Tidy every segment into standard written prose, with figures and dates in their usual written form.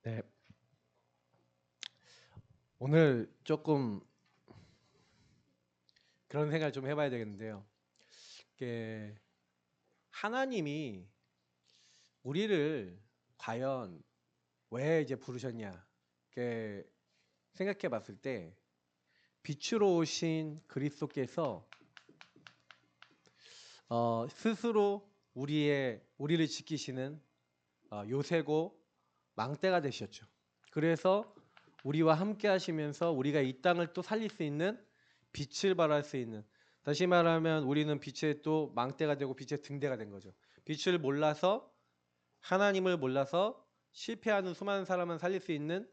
네, 오늘 조금 그런 생각을 좀 해봐야 되겠는데요. 이게 하나님이 우리를 과연 왜 이제 부르셨냐? 이렇게 생각해 봤을 때 빛으로 오신 그리스도께서 스스로 우리를 지키시는 요새고 망대가 되셨죠. 그래서 우리와 함께 하시면서 우리가 이 땅을 또 살릴 수 있는 빛을 발할 수 있는, 다시 말하면 우리는 빛의 또 망대가 되고 빛의 등대가 된 거죠. 빛을 몰라서, 하나님을 몰라서 실패하는 수많은 사람을 살릴 수 있는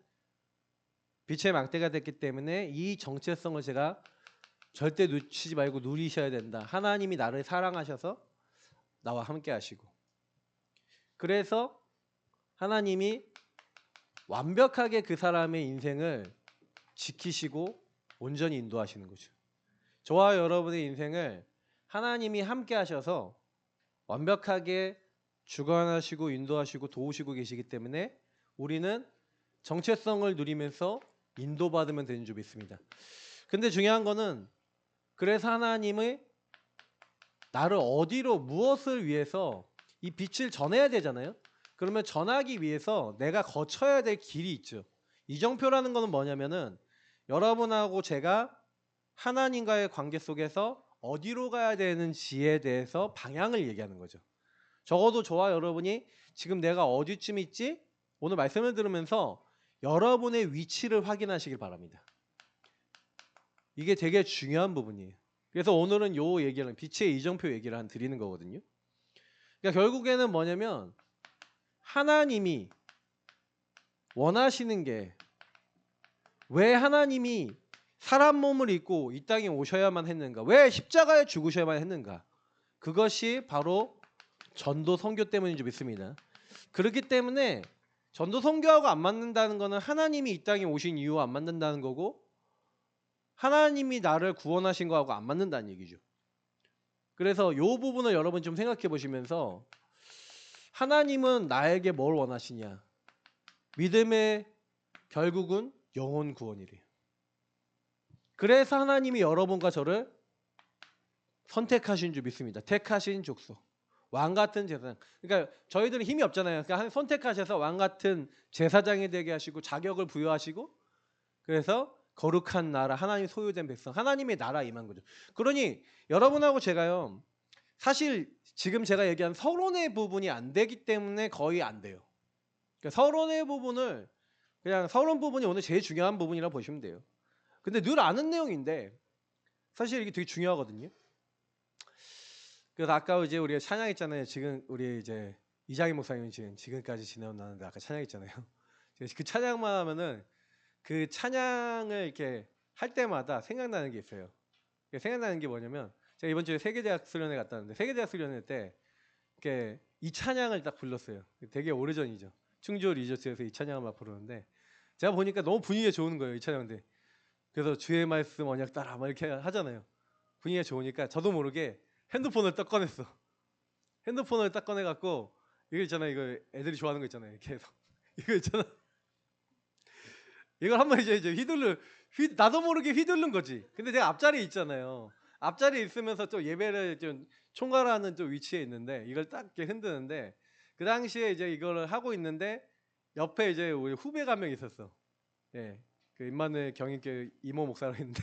빛의 망대가 됐기 때문에 이 정체성을 제가 절대 놓치지 말고 누리셔야 된다. 하나님이 나를 사랑하셔서 나와 함께 하시고, 그래서 하나님이 완벽하게 그 사람의 인생을 지키시고 온전히 인도하시는 거죠. 저와 여러분의 인생을 하나님이 함께 하셔서 완벽하게 주관하시고 인도하시고 도우시고 계시기 때문에 우리는 정체성을 누리면서 인도받으면 되는 줄 믿습니다. 근데 중요한 거는, 그래서 하나님의 나를 어디로, 무엇을 위해서 이 빛을 전해야 되잖아요. 그러면 전하기 위해서 내가 거쳐야 될 길이 있죠. 이정표라는 거는 뭐냐면은, 여러분하고 제가 하나님과의 관계 속에서 어디로 가야 되는지에 대해서 방향을 얘기하는 거죠. 적어도 저와 여러분이 지금 내가 어디쯤 있지? 오늘 말씀을 들으면서 여러분의 위치를 확인하시길 바랍니다. 이게 되게 중요한 부분이에요. 그래서 오늘은 요 얘기를, 빛의 이정표 얘기를 드리는 거거든요. 그러니까 결국에는 뭐냐면, 하나님이 원하시는 게, 왜 하나님이 사람 몸을 입고 이 땅에 오셔야만 했는가? 왜 십자가에 죽으셔야만 했는가? 그것이 바로 전도 선교 때문인 줄 믿습니다. 그렇기 때문에 전도 선교하고 안 맞는다는 거는 하나님이 이 땅에 오신 이유와 안 맞는다는 거고, 하나님이 나를 구원하신 거하고 안 맞는다는 얘기죠. 그래서 이 부분을 여러분 좀 생각해 보시면서, 하나님은 나에게 뭘 원하시냐? 믿음의 결국은 영혼 구원이래요. 그래서 하나님이 여러분과 저를 선택하신 줄 믿습니다. 택하신 족속, 왕 같은 제사장. 그러니까 저희들은 힘이 없잖아요. 그러니까 선택하셔서 왕 같은 제사장이 되게 하시고 자격을 부여하시고, 그래서 거룩한 나라, 하나님 소유된 백성, 하나님의 나라 임한 거죠. 그러니 여러분하고 제가요, 사실 지금 제가 얘기한 서론의 부분이 안 되기 때문에 거의 안 돼요. 그러니까 서론의 부분을, 그냥 서론 부분이 오늘 제일 중요한 부분이라고 보시면 돼요. 근데 늘 아는 내용인데 사실 이게 되게 중요하거든요. 그래서 아까 이제 우리가 찬양했잖아요. 지금 우리 이제 이장희 목사님이 지금까지 지내었나는데 아까 찬양했잖아요. 그 찬양만 하면은 그 찬양을 이렇게 할 때마다 생각나는 게 있어요. 생각나는 게 뭐냐면, 제가 이번 주에 세계대학 수련회 갔다 왔는데, 세계대학 수련회 때 이렇게 이 찬양을 딱 불렀어요. 되게 오래전이죠. 충주 리조트에서 이 찬양을 막 부르는데, 제가 보니까 너무 분위기가 좋은 거예요, 이 찬양인데. 그래서 주의 말씀 언약 따라 막 이렇게 하잖아요. 분위기가 좋으니까 저도 모르게 핸드폰을 딱 꺼냈어. 핸드폰을 딱 꺼내갖고, 이거 있잖아요, 이거 애들이 좋아하는 거 있잖아요, 이렇게 해서 이거 있잖아, 이걸 한번 이제 나도 모르게 휘두른 거지. 근데 제가 앞자리에 있잖아요. 앞자리에 있으면서 또 예배를 좀 총괄하는 좀 위치에 있는데, 이걸 딱 이렇게 흔드는데, 그 당시에 이제 이걸 하고 있는데 옆에 이제 우리 후배가 한 명 있었어. 예, 그 임마누엘 경인교회 이모 목사라고 있는데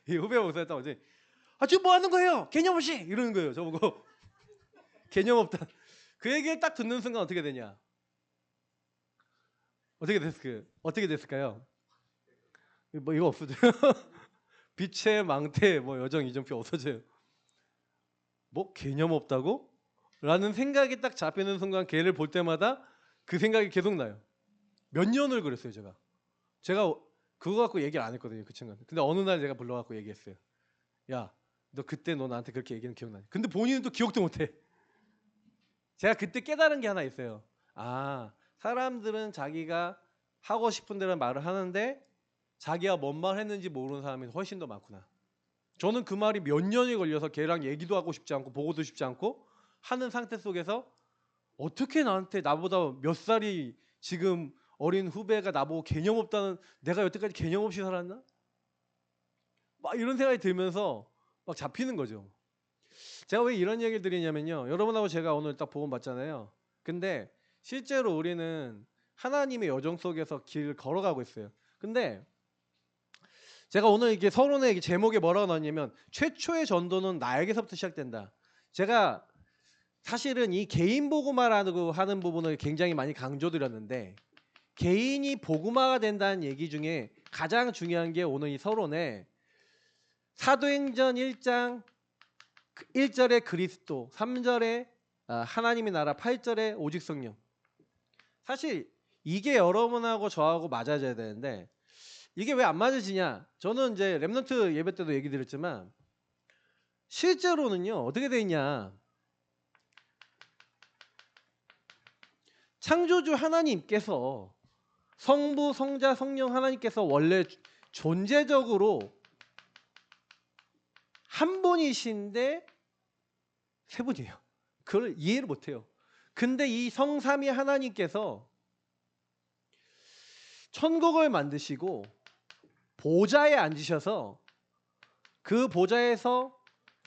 이 후배 목사가 딱 오지. 아, 지금 뭐 하는 거예요? 개념 없이 이러는 거예요, 저보고. 개념 없다. 그 얘기를 딱 듣는 순간 어떻게 되냐? 어떻게 됐을까요? 뭐 이거 없어져요. 빛의 망태, 뭐 여정 이정표 없어져요. 뭐 개념 없다고? 라는 생각이 딱 잡히는 순간 걔를 볼 때마다 그 생각이 계속 나요. 몇 년을 그랬어요, 제가 그거 갖고 얘기를 안 했거든요, 그 친구한테. 근데 어느 날 제가 불러갖고 얘기했어요. 야, 너 그때 너 나한테 그렇게 얘기는 기억나니? 근데 본인은 또 기억도 못해. 제가 그때 깨달은 게 하나 있어요. 아, 사람들은 자기가 하고 싶은 대로 말을 하는데 자기가 뭔 말 했는지 모르는 사람이 훨씬 더 많구나. 저는 그 말이 몇 년이 걸려서 걔랑 얘기도 하고 싶지 않고 보고도 싶지 않고 하는 상태 속에서, 어떻게 나보다 몇 살이 지금 어린 후배가 나보고 개념 없다는, 내가 여태까지 개념 없이 살았나? 막 이런 생각이 들면서 막 잡히는 거죠. 제가 왜 이런 얘기를 드리냐면요. 여러분하고 제가 오늘 딱 복음 받잖아요. 근데 실제로 우리는 하나님의 여정 속에서 길을 걸어가고 있어요. 근데 제가 오늘 이게 서론의 제목에 뭐라고 넣었냐면 최초의 전도는 나에게서부터 시작된다. 제가 사실은 이 개인 복음화라고 하는 부분을 굉장히 많이 강조드렸는데, 개인이 복음화가 된다는 얘기 중에 가장 중요한 게 오늘 이 서론에 사도행전 1장 1절에 그리스도, 3절에 하나님의 나라, 8절에 오직 성령. 사실 이게 여러분하고 저하고 맞아져야 되는데 이게 왜 안 맞아지냐? 저는 이제 렘넌트 예배 때도 얘기 드렸지만 실제로는요 어떻게 돼 있냐? 창조주 하나님께서, 성부, 성자, 성령 하나님께서 원래 존재적으로 한 분이신데 세 분이에요. 그걸 이해를 못해요. 근데 이 성삼위 하나님께서 천국을 만드시고 보좌에 앉으셔서 그 보좌에서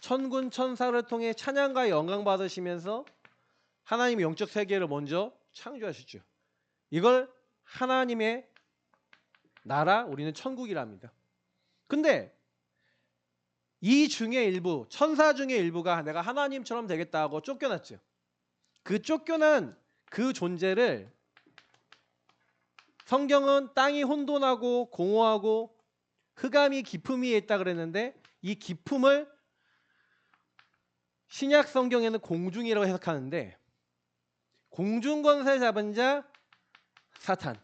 천군 천사를 통해 찬양과 영광 받으시면서 하나님의 영적 세계를 먼저 창조하셨죠. 이걸 하나님의 나라, 우리는 천국이라 합니다. 근데 이 중에 일부, 천사 중에 일부가 내가 하나님처럼 되겠다 하고 쫓겨났죠. 그 쫓겨난 그 존재를 성경은 땅이 혼돈하고 공허하고 흑암이 깊음 위에 있다 그랬는데, 이 깊음을 신약 성경에는 공중이라고 해석하는데, 공중 권세 잡은 자 사탄,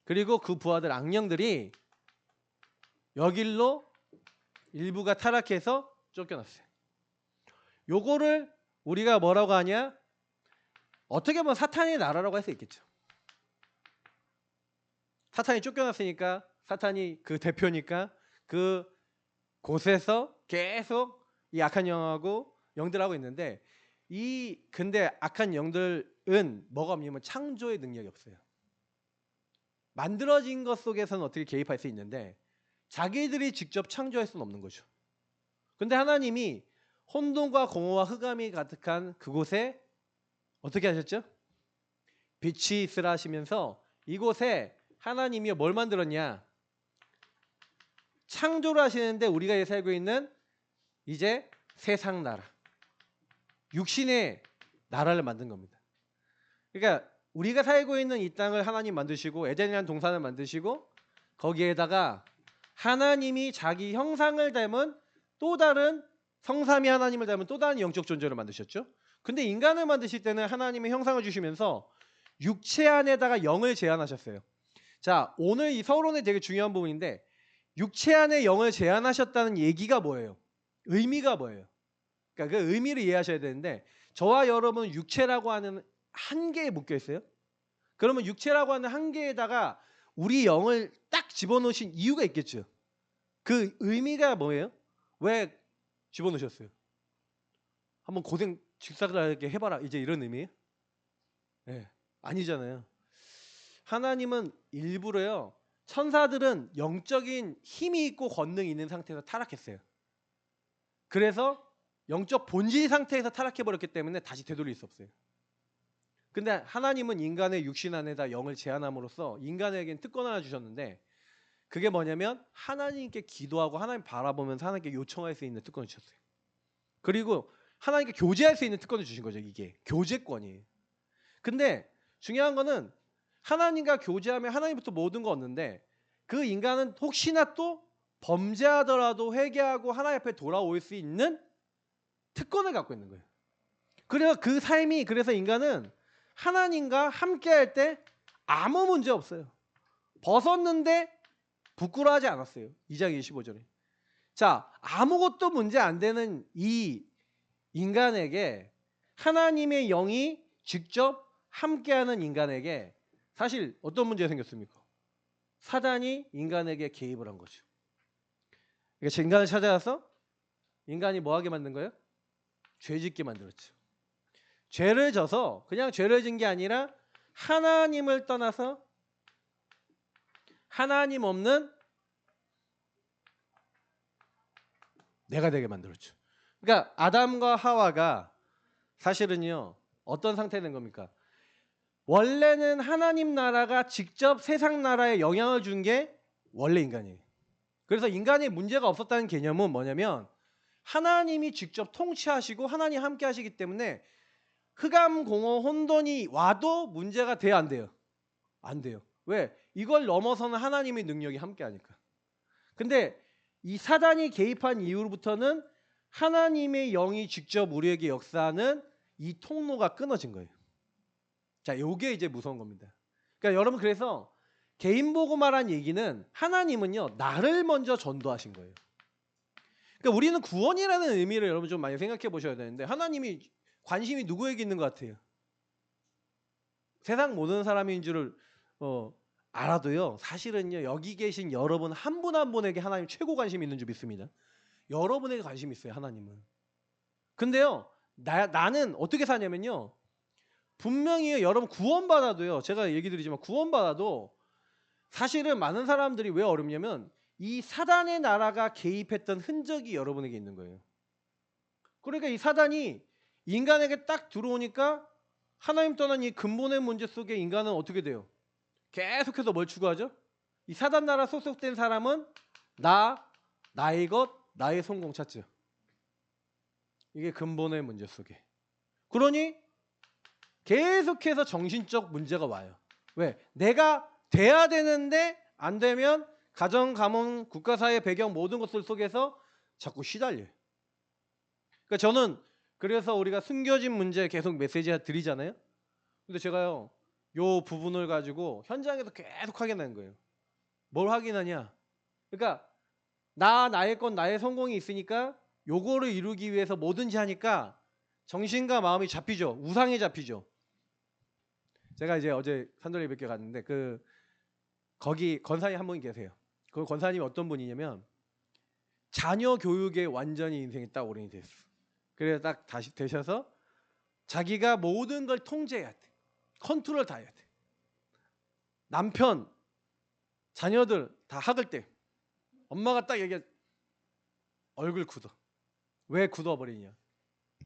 그리고 그 부하들 악령들이 여길로 일부가 타락해서 쫓겨났어요. 요거를 우리가 뭐라고 하냐? 어떻게 보면 사탄의 나라라고 할 수 있겠죠. 사탄이 쫓겨났으니까 사탄이 그 대표니까 그 곳에서 계속 이 악한 영하고 영들하고 있는데, 근데 악한 영들은 뭐가 없냐면 창조의 능력이 없어요. 만들어진 것 속에서는 어떻게 개입할 수 있는데 자기들이 직접 창조할 수는 없는 거죠. 근데 하나님이 혼돈과 공허와 흑암이 가득한 그곳에 어떻게 하셨죠? 빛이 있으라 하시면서 이곳에 하나님이 뭘 만들었냐? 창조를 하시는데 우리가 살고 있는 이제 세상 나라, 육신의 나라를 만든 겁니다. 그러니까 우리가 살고 있는 이 땅을 하나님 만드시고 에덴이라는 동산을 만드시고 거기에다가 하나님이 자기 형상을 닮은 또 다른, 성삼위 하나님을 닮은 또 다른 영적 존재를 만드셨죠. 근데 인간을 만드실 때는 하나님의 형상을 주시면서 육체 안에다가 영을 제한하셨어요. 자, 오늘 이 서론의 되게 중요한 부분인데, 육체 안에 영을 제한하셨다는 얘기가 뭐예요? 의미가 뭐예요? 그러니까 그 의미를 이해하셔야 되는데, 저와 여러분은 육체라고 하는 한계에 묶여 있어요. 그러면 육체라고 하는 한계에다가 우리 영을 딱 집어넣으신 이유가 있겠죠. 그 의미가 뭐예요? 왜 집어넣으셨어요? 한번 고생 직사하게 해봐라, 이제 이런 의미예요? 네, 아니잖아요. 하나님은 일부러요, 천사들은 영적인 힘이 있고 권능이 있는 상태에서 타락했어요. 그래서 영적 본질 상태에서 타락해버렸기 때문에 다시 되돌릴 수 없어요. 근데 하나님은 인간의 육신 안에다 영을 제한함으로써 인간에겐 특권 하나 주셨는데, 그게 뭐냐면 하나님께 기도하고 하나님 바라보면서 하나님께 요청할 수 있는 특권을 주셨어요. 그리고 하나님께 교제할 수 있는 특권을 주신 거죠. 이게 교제권이에요. 근데 중요한 거는 하나님과 교제하면 하나님부터 모든 거 얻는데, 그 인간은 혹시나 또 범죄하더라도 회개하고 하나님 앞에 돌아올 수 있는 특권을 갖고 있는 거예요. 그래서 그 삶이, 그래서 인간은 하나님과 함께 할 때 아무 문제 없어요. 벗었는데 부끄러워하지 않았어요. 2장 25절에. 자, 아무것도 문제 안 되는 이 인간에게, 하나님의 영이 직접 함께하는 인간에게 사실 어떤 문제가 생겼습니까? 사단이 인간에게 개입을 한 거죠. 그러니까 인간을 찾아와서 인간이 뭐하게 만든 거예요? 죄짓게 만들었죠. 죄를 져서 그냥 죄를 진 게 아니라 하나님을 떠나서 하나님 없는 내가 되게 만들었죠. 그러니까 아담과 하와가 사실은요 어떤 상태가 된 겁니까? 원래는 하나님 나라가 직접 세상 나라에 영향을 준 게 원래 인간이에요. 그래서 인간의 문제가 없었다는 개념은 뭐냐면 하나님이 직접 통치하시고 하나님 함께 하시기 때문에 흑암, 공허, 혼돈이 와도 문제가 돼야 안 돼요? 안 돼요. 왜? 이걸 넘어서는 하나님의 능력이 함께 하니까. 근데 이 사단이 개입한 이후로부터는 하나님의 영이 직접 우리에게 역사하는 이 통로가 끊어진 거예요. 자, 요게 이제 무서운 겁니다. 그러니까 여러분 그래서 개인 복음화란 얘기는 하나님은요 나를 먼저 전도하신 거예요. 그러니까 우리는 구원이라는 의미를 여러분 좀 많이 생각해 보셔야 되는데 하나님이 관심이 누구에게 있는 것 같아요? 세상 모든 사람인 줄을 알아도요 사실은요 여기 계신 여러분 한 분 한 분에게 하나님 최고 관심이 있는 줄 믿습니다. 여러분에게 관심이 있어요 하나님은. 근데요 나는 어떻게 사냐면요 분명히 여러분 구원받아도요 제가 얘기 드리지만 구원받아도 사실은 많은 사람들이 왜 어렵냐면 이 사단의 나라가 개입했던 흔적이 여러분에게 있는 거예요. 그러니까 이 사단이 인간에게 딱 들어오니까 하나님 떠난 이 근본의 문제 속에 인간은 어떻게 돼요? 계속해서 뭘 추구하죠? 이 사단 나라 소속된 사람은 나의 것, 나의 성공 찾죠. 이게 근본의 문제 속에. 그러니 계속해서 정신적 문제가 와요. 왜? 내가 돼야 되는데 안 되면 가정, 가문, 국가사회 배경 모든 것들 속에서 자꾸 시달려요. 그러니까 저는 그래서 우리가 숨겨진 문제 계속 메시지 드리잖아요. 근데 제가요 요 부분을 가지고 현장에서 계속 확인하는 거예요. 뭘 확인하냐? 그러니까 나의 건 나의 성공이 있으니까 요거를 이루기 위해서 뭐든지 하니까 정신과 마음이 잡히죠. 우상이 잡히죠. 제가 이제 어제 산돌이 뵙게 갔는데 거기 권사님 한 분이 계세요. 그 권사님이 어떤 분이냐면 자녀 교육에 완전히 인생이 딱 올인이 됐어. 그래서 딱 다시 되셔서 자기가 모든 걸 통제해야 돼. 컨트롤 다 해야 돼. 남편, 자녀들 다 학을 때 엄마가 딱 얘기해 얼굴 굳어. 왜 굳어버리냐.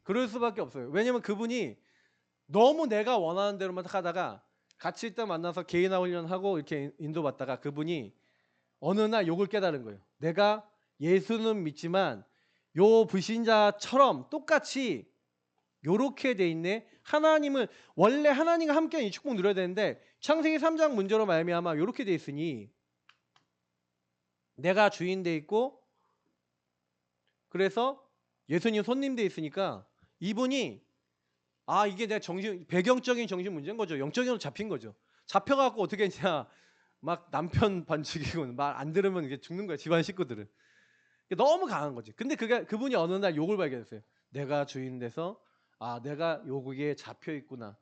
그럴 수밖에 없어요. 왜냐면 그분이 너무 내가 원하는 대로만 하다가 같이 일단 만나서 개인화 훈련하고 이렇게 인도받다가 그분이 어느 날 욕을 깨달은 거예요. 내가 예수는 믿지만 요 불신자처럼 똑같이 요렇게 돼 있네. 하나님을 원래 하나님과 함께 이 축복 누려야 되는데 창세기 3장 문제로 말미암아 요렇게 돼 있으니 내가 주인 돼 있고 그래서 예수님 손님 돼 있으니까 이분이 이게 내 배경적인 정신 문제인 거죠. 영적으로 잡힌 거죠. 잡혀갖고 어떻게 했냐. 막 남편 반죽이고 말 안 들으면 이게 죽는 거야. 집안 식구들은. 너무 강한 거지. 근데 그분이 어느 날 욕을 발견했어요. 내가 주인 돼서 내가 여기에 잡혀 있구나.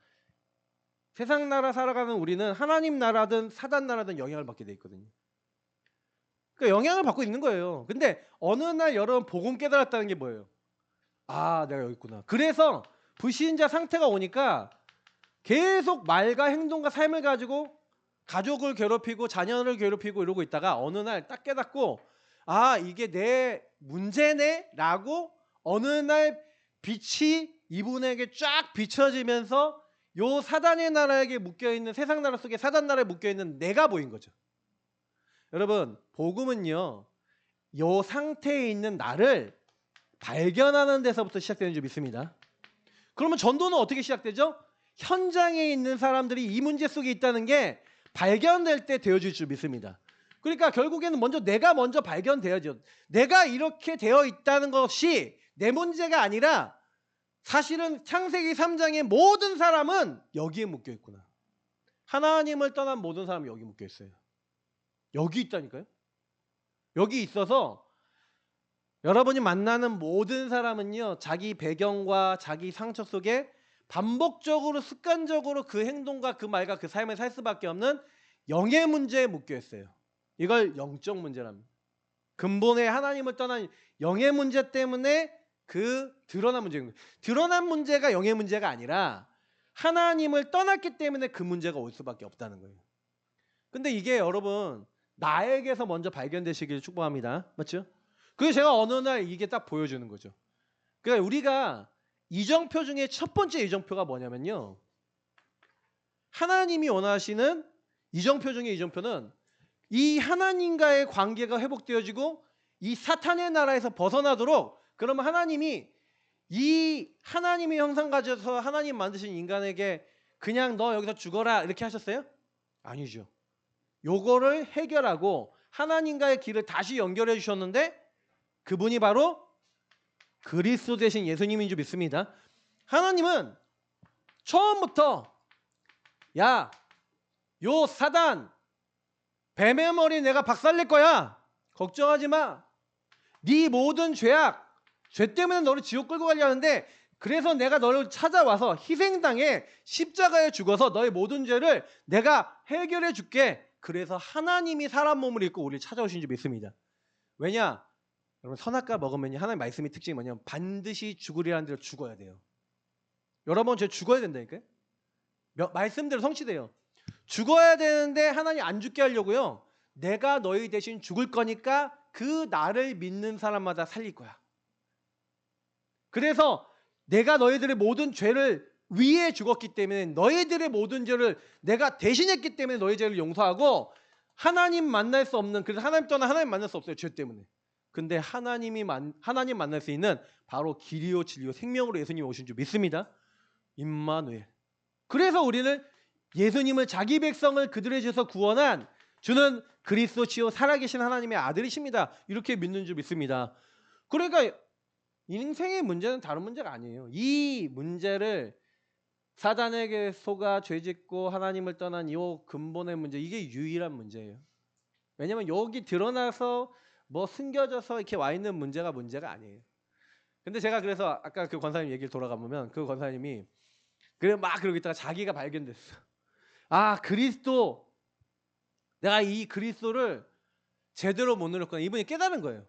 세상 나라 살아가는 우리는 하나님 나라든 사단 나라든 영향을 받게 돼 있거든요. 그러니까 영향을 받고 있는 거예요. 근데 어느 날 여러분 복음 깨달았다는 게 뭐예요? 내가 여기 있구나. 그래서 불신자 상태가 오니까 계속 말과 행동과 삶을 가지고 가족을 괴롭히고 자녀를 괴롭히고 이러고 있다가 어느 날 딱 깨닫고 이게 내 문제네 라고 어느 날 빛이 이분에게 쫙 비춰지면서 요 사단의 나라에게 묶여있는 세상 나라 속에 사단 나라에 묶여있는 내가 보인 거죠. 여러분 복음은요 요 상태에 있는 나를 발견하는 데서부터 시작되는 줄 믿습니다. 그러면 전도는 어떻게 시작되죠? 현장에 있는 사람들이 이 문제 속에 있다는 게 발견될 때 되어질 줄 믿습니다. 그러니까 결국에는 내가 먼저 발견되어야죠. 내가 이렇게 되어 있다는 것이 내 문제가 아니라 사실은 창세기 3장의 모든 사람은 여기에 묶여 있구나. 하나님을 떠난 모든 사람이 여기 묶여 있어요. 여기 있다니까요. 여기 있어서 여러분이 만나는 모든 사람은요 자기 배경과 자기 상처 속에 반복적으로 습관적으로 그 행동과 그 말과 그 삶을 살 수밖에 없는 영의 문제에 묶여 있어요. 이걸 영적 문제랍니다. 근본의 하나님을 떠난 영의 문제 때문에 그 드러난 문제인 거예요. 드러난 문제가 영의 문제가 아니라 하나님을 떠났기 때문에 그 문제가 올 수밖에 없다는 거예요. 근데 이게 여러분 나에게서 먼저 발견되시길 축복합니다. 맞죠? 그래서 제가 어느 날 이게 딱 보여주는 거죠. 그러니까 우리가 이정표 중에 첫 번째 이정표가 뭐냐면요. 하나님이 원하시는 이정표 중에 이정표는 이 하나님과의 관계가 회복되어지고 이 사탄의 나라에서 벗어나도록, 그러면 하나님이 이 하나님의 형상 가져서 하나님 만드신 인간에게 그냥 너 여기서 죽어라 이렇게 하셨어요? 아니죠. 요거를 해결하고 하나님과의 길을 다시 연결해 주셨는데 그분이 바로 그리스도 대신 예수님인 줄 믿습니다. 하나님은 처음부터 야, 요 사단 뱀의 머리 내가 박살낼 거야. 걱정하지 마. 네 모든 죄악, 죄 때문에 너를 지옥 끌고 가려 하는데 그래서 내가 너를 찾아와서 희생당해 십자가에 죽어서 너의 모든 죄를 내가 해결해 줄게. 그래서 하나님이 사람 몸을 입고 우리를 찾아오신 줄 믿습니다. 왜냐? 여러분 선악과 먹으면 하나님 말씀의 특징이 뭐냐면 반드시 죽으리라는 대로 죽어야 돼요. 여러분 죄 죽어야 된다니까요. 말씀대로 성취돼요. 죽어야 되는데 하나님 안 죽게 하려고요. 내가 너희 대신 죽을 거니까 그 나를 믿는 사람마다 살릴 거야. 그래서 내가 너희들의 모든 죄를 위해 죽었기 때문에 너희들의 모든 죄를 내가 대신했기 때문에 너희 죄를 용서하고 하나님 만날 수 없는, 그래서 하나님 떠나 하나님 만날 수 없어요. 죄 때문에. 근데 하나님 만날 수 있는 바로 길이요 진리요 생명으로 예수님이 오신 줄 믿습니다. 임마누엘. 그래서 우리는 예수님을 자기 백성을 그들의 죄에서 구원한 주는 그리스도시요 살아계신 하나님의 아들이십니다. 이렇게 믿는 줄 믿습니다. 그러니까 인생의 문제는 다른 문제가 아니에요. 이 문제를 사단에게 속아 죄짓고 하나님을 떠난 이 근본의 문제, 이게 유일한 문제예요. 왜냐하면 여기 드러나서 뭐 숨겨져서 이렇게 와 있는 문제가 아니에요. 근데 제가 그래서 아까 그 권사님 얘기를 돌아가보면 그 권사님이 그래 막 그러고 있다가 자기가 발견됐어. 아, 그리스도, 내가 이 그리스도를 제대로 못 누렸구나. 이분이 깨달은 거예요.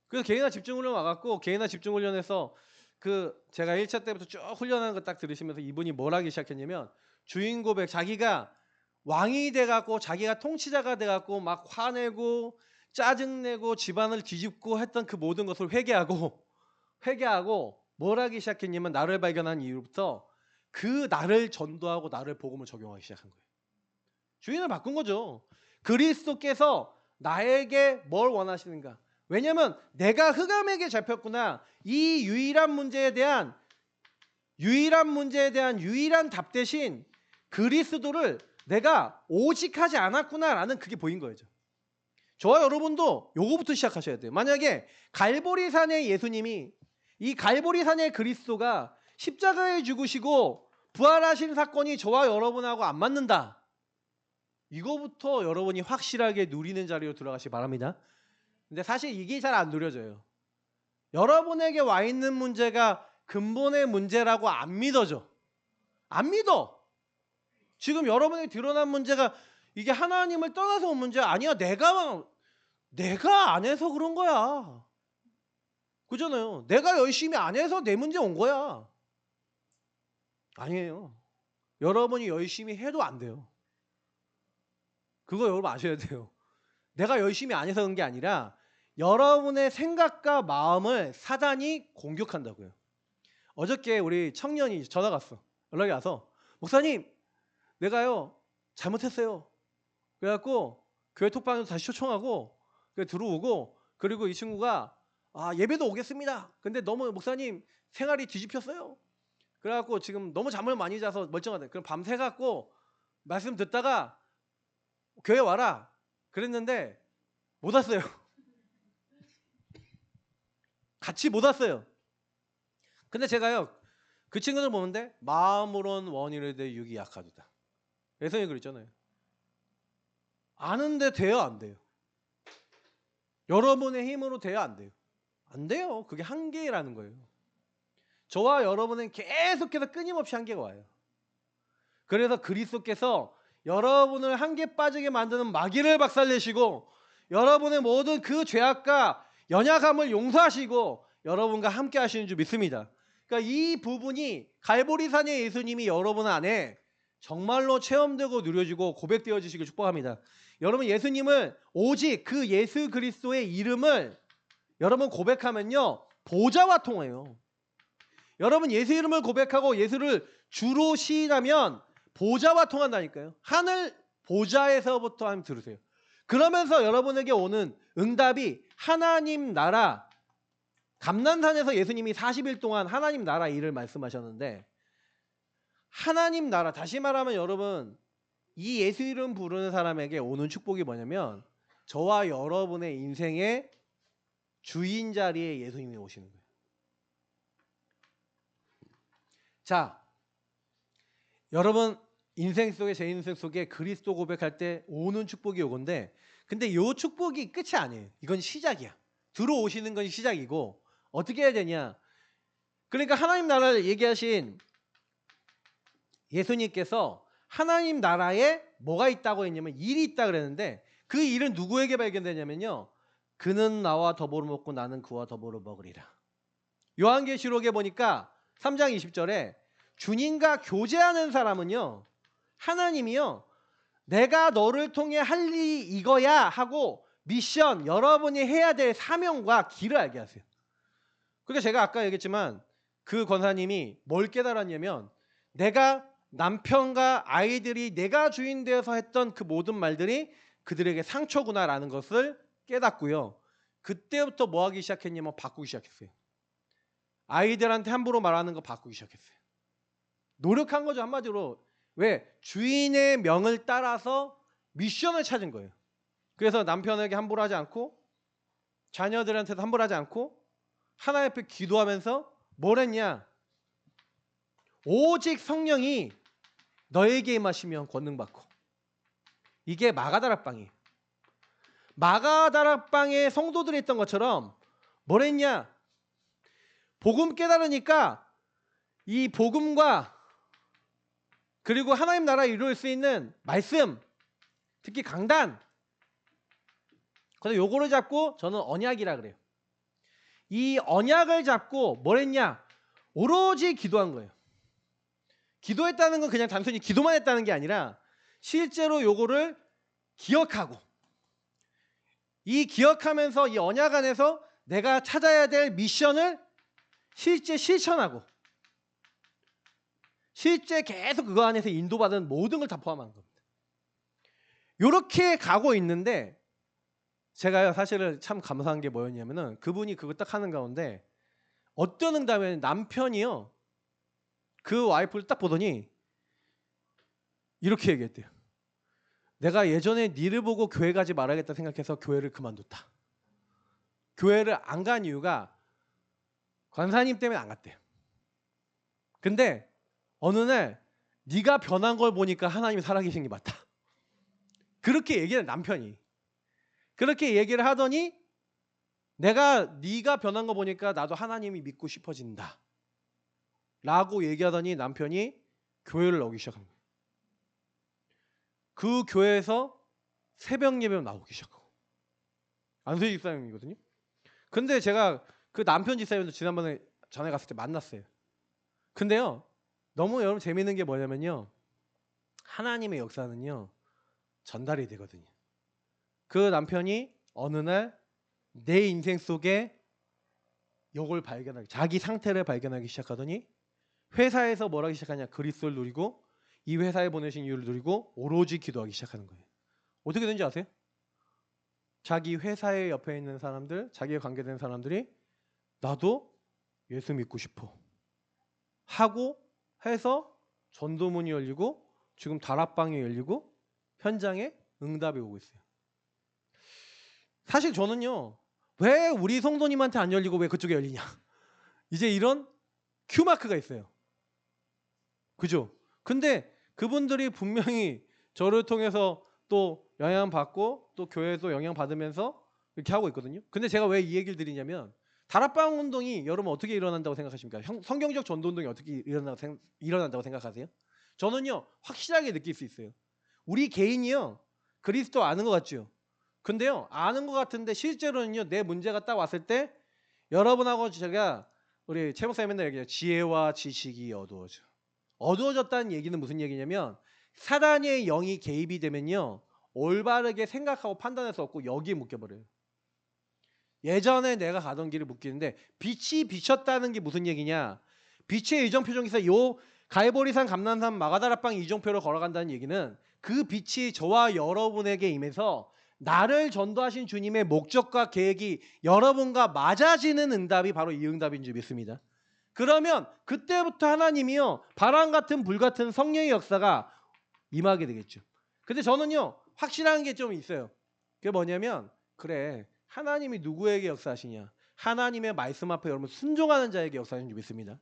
그래서 개인화 집중훈련 와갖고 개인화 집중훈련에서 그 제가 1차 때부터 쭉 훈련하는 거 딱 들으시면서 이분이 뭘 하기 시작했냐면 주인 고백, 자기가 왕이 돼갖고 자기가 통치자가 돼갖고 막 화내고 짜증내고 집안을 뒤집고 했던 그 모든 것을 회개하고 뭘 하기 시작했냐면 나를 발견한 이후부터 그 나를 전도하고 나를 복음을 적용하기 시작한 거예요. 주인을 바꾼 거죠. 그리스도께서 나에게 뭘 원하시는가? 왜냐하면 내가 흑암에게 잡혔구나. 이 유일한 문제에 대한 유일한 답 대신 그리스도를 내가 오직하지 않았구나라는 그게 보인 거죠. 저와 여러분도 요거부터 시작하셔야 돼요. 만약에 갈보리산의 예수님이, 이 갈보리산의 그리스도가 십자가에 죽으시고 부활하신 사건이 저와 여러분하고 안 맞는다. 이거부터 여러분이 확실하게 누리는 자리로 들어가시기 바랍니다. 근데 사실 이게 잘 안 누려져요. 여러분에게 와 있는 문제가 근본의 문제라고 안 믿어져. 안 믿어. 지금 여러분에게 드러난 문제가 이게 하나님을 떠나서 온 문제 아니야. 내가 안 해서 그런 거야. 그잖아요. 내가 열심히 안 해서 내 문제 온 거야. 아니에요. 여러분이 열심히 해도 안 돼요. 그거 여러분 아셔야 돼요. 내가 열심히 안 해서 그런 게 아니라 여러분의 생각과 마음을 사단이 공격한다고요. 어저께 우리 청년이 전화가 왔어. 연락이 와서 목사님 내가요 잘못했어요. 그래갖고 교회 톡방에서 다시 초청하고 들어오고, 그리고 이 친구가 예배도 오겠습니다. 근데 너무 목사님 생활이 뒤집혔어요. 그래갖고 지금 너무 잠을 많이 자서 멀쩡하대. 그럼 밤새갖고 말씀 듣다가 교회 와라 그랬는데 못 왔어요. 같이 못 왔어요. 근데 제가요 그 친구들 보는데 마음으론 원인에 대해 육이 약하도다. 예수님이 그랬잖아요. 아는데 돼요 안 돼요? 여러분의 힘으로 돼요 안 돼요? 안 돼요. 그게 한계라는 거예요. 저와 여러분은 계속해서 끊임없이 한계가 와요. 그래서 그리스도께서 여러분을 한계 빠지게 만드는 마귀를 박살내시고 여러분의 모든 그 죄악과 연약함을 용서하시고 여러분과 함께 하시는 줄 믿습니다. 그러니까 이 부분이 갈보리산의 예수님이 여러분 안에 정말로 체험되고 누려지고 고백되어지시길 축복합니다. 여러분 예수님을 오직 그 예수 그리스도의 이름을 여러분 고백하면요 보좌와 통해요. 여러분 예수 이름을 고백하고 예수를 주로 시인하면 보좌와 통한다니까요. 하늘 보좌에서부터 한번 들으세요. 그러면서 여러분에게 오는 응답이 하나님 나라, 감난산에서 예수님이 40일 동안 하나님 나라 일을 말씀하셨는데, 하나님 나라, 다시 말하면 여러분 이 예수 이름 부르는 사람에게 오는 축복이 뭐냐면 저와 여러분의 인생의 주인 자리에 예수님이 오시는 거예요. 자, 여러분 인생 속에, 제 인생 속에 그리스도 고백할 때 오는 축복이 요건데, 근데 이 축복이 끝이 아니에요. 이건 시작이야. 들어오시는 건 시작이고 어떻게 해야 되냐, 그러니까 하나님 나라를 얘기하신 예수님께서 하나님 나라에 뭐가 있다고 했냐면 일이 있다 그랬는데, 그 일은 누구에게 발견되냐면요, 그는 나와 더불어 먹고 나는 그와 더불어 먹으리라. 요한계시록에 보니까 3장 20절에 주님과 교제하는 사람은요, 하나님이요 내가 너를 통해 할 일이 이거야 하고 미션, 여러분이 해야 될 사명과 길을 알게 하세요. 그러니까 제가 아까 얘기했지만 그 권사님이 뭘 깨달았냐면, 내가 남편과 아이들이 내가 주인 되어서 했던 그 모든 말들이 그들에게 상처구나라는 것을 깨닫고요, 그때부터 뭐 하기 시작했냐면 바꾸기 시작했어요. 아이들한테 함부로 말하는 거 바꾸기 시작했어요. 노력한 거죠, 한마디로. 왜? 주인의 명을 따라서 미션을 찾은 거예요. 그래서 남편에게 함부로 하지 않고 자녀들한테도 함부로 하지 않고 하나님 앞에 기도하면서 뭘 했냐, 오직 성령이 너에게 임하시면 권능받고. 이게 마가다락방이에요. 마가다락방에 성도들이 했던 것처럼 뭘 했냐, 복음 깨달으니까 이 복음과 그리고 하나님 나라 이룰 수 있는 말씀, 특히 강단, 그래서 요거를 잡고 저는 언약이라 그래요. 이 언약을 잡고 뭘 했냐, 오로지 기도한 거예요. 기도했다는 건 그냥 단순히 기도만 했다는 게 아니라 실제로 요거를 기억하고, 이 기억하면서 이 언약 안에서 내가 찾아야 될 미션을 실제 실천하고, 실제 계속 그거 안에서 인도받은 모든 걸 다 포함한 겁니다. 이렇게 가고 있는데, 제가 사실은 참 감사한 게 뭐였냐면은 그분이 그거 딱 하는 가운데 어떤 응답에 남편이요 그 와이프를 딱 보더니 이렇게 얘기했대요. 내가 예전에 니를 보고 교회 가지 말아야겠다 생각해서 교회를 그만뒀다. 교회를 안 간 이유가 권사님 때문에 안 갔대요. 근데 어느 날 네가 변한 걸 보니까 하나님이 살아계신 게 맞다. 그렇게 얘기를, 남편이 그렇게 얘기를 하더니 네가 변한 거 보니까 나도 하나님이 믿고 싶어진다 라고 얘기하더니 남편이 교회를 나오기 시작한 거예요. 그 교회에서 새벽 예배 나오기 시작하고, 안수희 집사님이거든요. 근데 제가 그 남편 집사님도 지난번에 전에 갔을 때 만났어요. 근데요 너무 여러분 재밌는 게 뭐냐면요, 하나님의 역사는요 전달이 되거든요. 그 남편이 어느 날 내 인생 속에 요걸 발견하기, 자기 상태를 발견하기 시작하더니 회사에서 뭘 하기 시작하냐, 그리스도를 누리고 이 회사에 보내신 이유를 누리고 오로지 기도하기 시작하는 거예요. 어떻게 된지 아세요? 자기 회사의 옆에 있는 사람들, 자기에 관계된 사람들이 나도 예수 믿고 싶어 하고 해서 전도문이 열리고 지금 다락방이 열리고 현장에 응답이 오고 있어요. 사실 저는요, 왜 우리 성도님한테 안 열리고 왜 그쪽에 열리냐, 이제 이런 큐마크가 있어요. 그죠? 근데 그분들이 분명히 저를 통해서 또 영향받고 또 교회에서 영향받으면서 이렇게 하고 있거든요. 근데 제가 왜 이 얘기를 드리냐면, 다락방 운동이 여러분 어떻게 일어난다고 생각하십니까? 성경적 전도 운동이 어떻게 일어난다고 생각하세요? 저는요 확실하게 느낄 수 있어요. 우리 개인이요 그리스도 아는 것 같죠? 근데요 아는 것 같은데 실제로는요 내 문제가 딱 왔을 때 여러분하고 제가, 우리 최 목사님 맨날 얘기해요. 지혜와 지식이 어두워져. 어두워졌다는 얘기는 무슨 얘기냐면 사단의 영이 개입이 되면요. 올바르게 생각하고 판단할 수 없고 여기에 묶여버려요. 예전에 내가 가던 길을 묶이는데 빛이 비쳤다는 게 무슨 얘기냐. 빛의 이정표정에서 요 가이보리산 감난산 마가다라빵 이정표로 걸어간다는 얘기는 그 빛이 저와 여러분에게 임해서 나를 전도하신 주님의 목적과 계획이 여러분과 맞아지는 응답이 바로 이 응답인 줄 믿습니다. 그러면 그때부터 하나님이요 바람 같은 불 같은 성령의 역사가 임하게 되겠죠. 근데 저는요 확실한 게 좀 있어요. 그게 뭐냐면 그래 하나님이 누구에게 역사하시냐. 하나님의 말씀 앞에 여러분 순종하는 자에게 역사하시는 줄 믿습니다.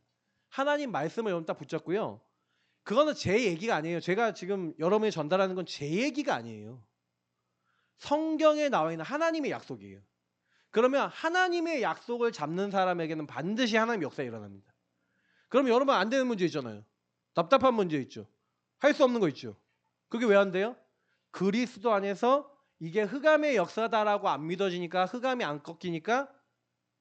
하나님 말씀을 여러분 딱 붙잡고요. 그거는 제 얘기가 아니에요. 제가 지금 여러분이 전달하는 건 제 얘기가 아니에요. 성경에 나와 있는 하나님의 약속이에요. 그러면 하나님의 약속을 잡는 사람에게는 반드시 하나님의 역사가 일어납니다. 그럼 여러분 안 되는 문제 있잖아요. 답답한 문제 있죠. 할 수 없는 거 있죠. 그게 왜 안 돼요? 그리스도 안에서 이게 흑암의 역사다라고 안 믿어지니까 흑암이 안 꺾이니까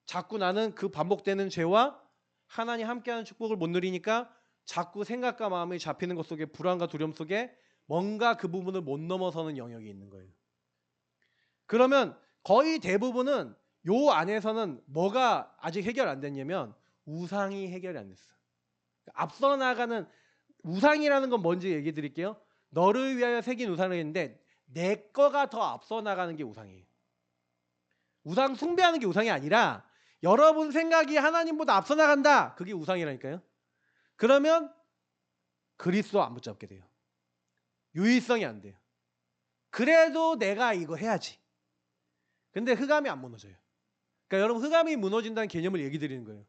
자꾸 나는 그 반복되는 죄와 하나님 함께하는 축복을 못 누리니까 자꾸 생각과 마음이 잡히는 것 속에 불안과 두려움 속에 뭔가 그 부분을 못 넘어서는 영역이 있는 거예요. 그러면 거의 대부분은 요 안에서는 뭐가 아직 해결 안 됐냐면 우상이 해결이 안 됐어. 앞서 나가는 우상이라는 건 뭔지 얘기 드릴게요. 너를 위하여 새긴 우상을 했는데 내 거가 더 앞서 나가는 게 우상이에요. 우상 숭배하는 게 우상이 아니라 여러분 생각이 하나님보다 앞서 나간다. 그게 우상이라니까요. 그러면 그리스도 안 붙잡게 돼요. 유일성이 안 돼요. 그래도 내가 이거 해야지. 근데 흑암이 안 무너져요. 그러니까 여러분 흑암이 무너진다는 개념을 얘기 드리는 거예요.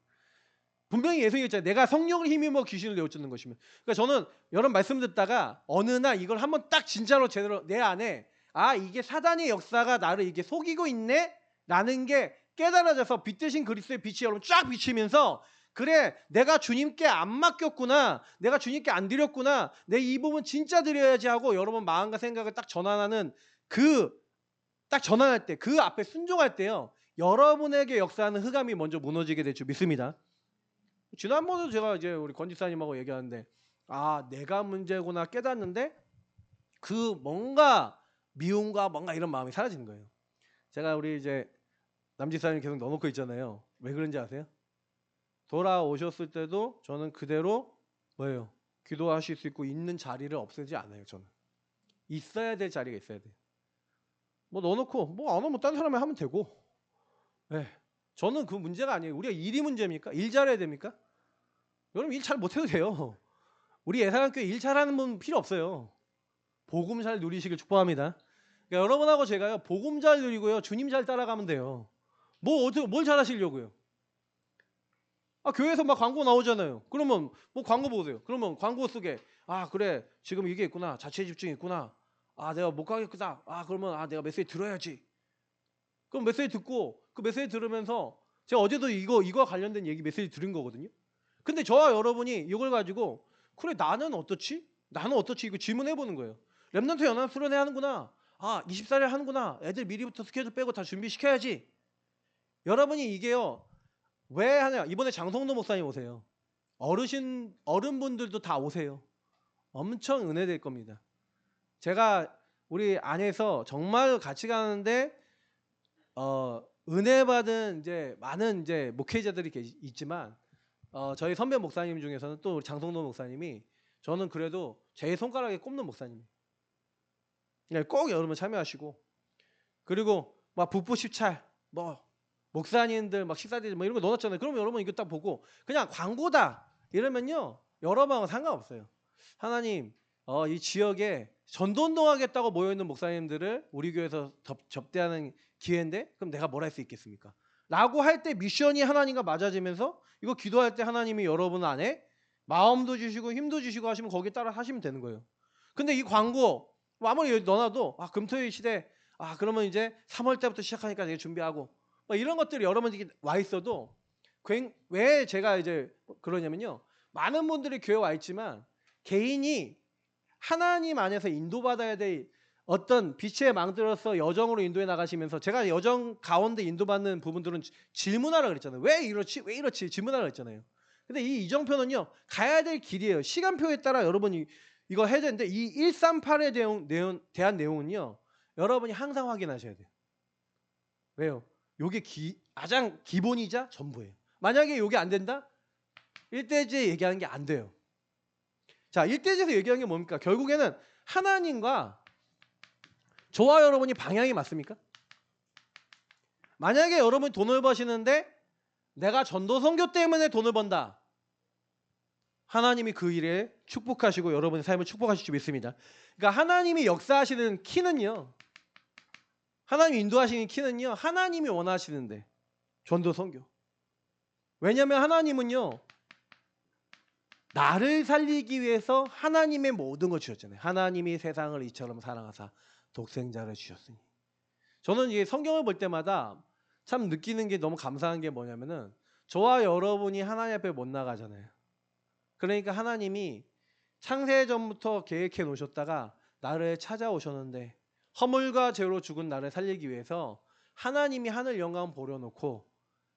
분명히 예수님이 했잖아요. 내가 성령을 힘입어 귀신을 내어쫓는 것이면. 그러니까 저는 여러분 말씀 듣다가 어느 날 이걸 한번 딱 진짜로 제대로 내 안에 아 이게 사단의 역사가 나를 이게 속이고 있네? 라는 게 깨달아져서 빛 대신 그리스도의 빛이 여러분 쫙 비치면서 그래 내가 주님께 안 맡겼구나. 내가 주님께 안 드렸구나. 내 이 부분 진짜 드려야지 하고 여러분 마음과 생각을 딱 전환하는 딱 전환할 때 그 앞에 순종할 때요. 여러분에게 역사하는 흑암이 먼저 무너지게 될 줄 믿습니다. 지난번에도 제가 이제 우리 권지사님하고 얘기하는데 아 내가 문제구나 깨닫는데 그 뭔가 미움과 뭔가 이런 마음이 사라지는 거예요. 제가 우리 이제 남지사님 계속 넣어놓고 있잖아요. 왜 그런지 아세요? 돌아오셨을 때도 저는 그대로 뭐예요? 기도하실 수 있고 있는 자리를 없애지 않아요. 저는 있어야 될 자리가 있어야 돼요. 뭐 넣어놓고 뭐 안 오면 딴 사람이 하면 되고 네. 저는 그 문제가 아니에요. 우리가 일이 문제입니까? 일 잘해야 됩니까? 여러분 일 잘 못해도 돼요. 우리 예산학교에 일 잘하는 분 필요 없어요. 복음 잘 누리시길 축복합니다. 그러니까 여러분하고 제가요 복음 잘 누리고요 주님 잘 따라가면 돼요. 뭐 어떻게 뭘 잘하시려고요? 아 교회에서 막 광고 나오잖아요. 그러면 뭐 광고 보세요. 그러면 광고 속에 아 그래 지금 이게 있구나 자체 집중이 있구나. 아 내가 못 가겠구나. 아 그러면 아 내가 메시지 들어야지. 그럼 메시지 듣고 그 메시지 들으면서 제가 어제도 이거 관련된 얘기 메시지 들은 거거든요. 근데 저와 여러분이 이걸 가지고 그래 나는 어떻지? 나는 어떻지? 이거 질문해 보는 거예요. 랩넌트 연합 수련회 하는구나. 아 24일 하는구나. 애들 미리부터 스케줄 빼고 다 준비시켜야지. 여러분이 이게요. 왜 하냐? 이번에 장성도 목사님 오세요. 어른분들도 다 오세요. 엄청 은혜될 겁니다. 제가 우리 안에서 정말 같이 가는데 은혜 받은 이제 많은 이제 목회자들이 있지만 저희 선배 목사님 중에서는 또 우리 장성도 목사님이 저는 그래도 제 손가락에 꼽는 목사님이에요. 그냥 꼭 여러분 참여하시고 그리고 막 북부 10찰 뭐 목사님들 막 식사들 뭐 이런 거 넣어놨잖아요. 그러면 여러분 이거 딱 보고 그냥 광고다 이러면요 여러분하고 상관없어요. 하나님 이 지역에 전도운동하겠다고 모여있는 목사님들을 우리 교회에서 접대하는 기회인데 그럼 내가 뭘 할 수 있겠습니까? 라고 할 때 미션이 하나님과 맞아지면서 이거 기도할 때 하나님이 여러분 안에 마음도 주시고 힘도 주시고 하시면 거기에 따라 하시면 되는 거예요. 근데 이 광고 뭐 아무리 여기 넣어놔도 금토일 시대 그러면 이제 3월 때부터 시작하니까 내가 준비하고 뭐 이런 것들이 여러분들이 와 있어도 왜 제가 이제 그러냐면요. 많은 분들이 교회 와 있지만 개인이 하나님 안에서 인도받아야 될 어떤 빛의 망들어서 여정으로 인도해 나가시면서 제가 여정 가운데 인도받는 부분들은 질문하라 그랬잖아요. 왜 이렇지? 왜 이렇지? 질문하라 그랬잖아요. 근데 이 이정표는요. 가야 될 길이에요. 시간표에 따라 여러분이 이거 해야 되는데 이 138에 대한 내용은요. 여러분이 항상 확인하셔야 돼요. 왜요? 요게 가장 기본이자 전부예요. 만약에 요게 안 된다? 일대제 얘기하는 게 안 돼요. 자, 일대제에서 얘기하는 게 뭡니까? 결국에는 하나님과 저와 여러분이 방향이 맞습니까? 만약에 여러분이 돈을 버시는데 내가 전도 선교 때문에 돈을 번다. 하나님이 그 일에 축복하시고 여러분의 삶을 축복하실 줄 믿습니다. 그러니까 하나님이 역사하시는 키는요. 하나님이 인도하시는 키는요. 하나님이 원하시는데 전도 선교. 왜냐하면 하나님은요. 나를 살리기 위해서 하나님의 모든 걸 주셨잖아요. 하나님이 세상을 이처럼 사랑하사 독생자를 주셨으니. 저는 이 성경을 볼 때마다 참 느끼는 게 너무 감사한 게 뭐냐면은 저와 여러분이 하나님 앞에 못 나가잖아요. 그러니까 하나님이 창세전부터 계획해 놓으셨다가 나를 찾아오셨는데 허물과 죄로 죽은 나를 살리기 위해서 하나님이 하늘 영광 보려 놓고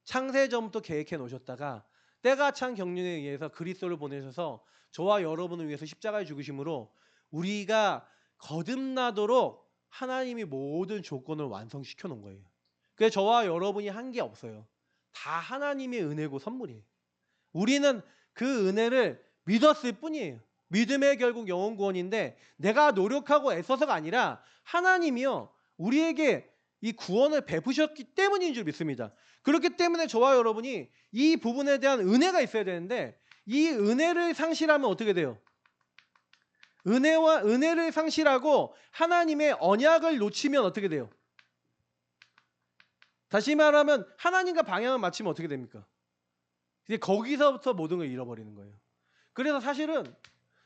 창세전부터 계획해 놓으셨다가 때가 찬 경륜에 의해서 그리스도를 보내셔서 저와 여러분을 위해서 십자가에 죽으심으로 우리가 거듭나도록 하나님이 모든 조건을 완성시켜 놓은 거예요. 그래서 저와 여러분이 한 게 없어요. 다 하나님의 은혜고 선물이에요. 우리는 그 은혜를 믿었을 뿐이에요. 믿음의 결국 영혼 구원인데 내가 노력하고 애써서가 아니라 하나님이요 우리에게 이 구원을 베푸셨기 때문인 줄 믿습니다. 그렇기 때문에 저와 여러분이 이 부분에 대한 은혜가 있어야 되는데 이 은혜를 상실하면 어떻게 돼요? 은혜를 상실하고 하나님의 언약을 놓치면 어떻게 돼요? 다시 말하면 하나님과 방향을 맞추면 어떻게 됩니까? 이제 거기서부터 모든 걸 잃어버리는 거예요. 그래서 사실은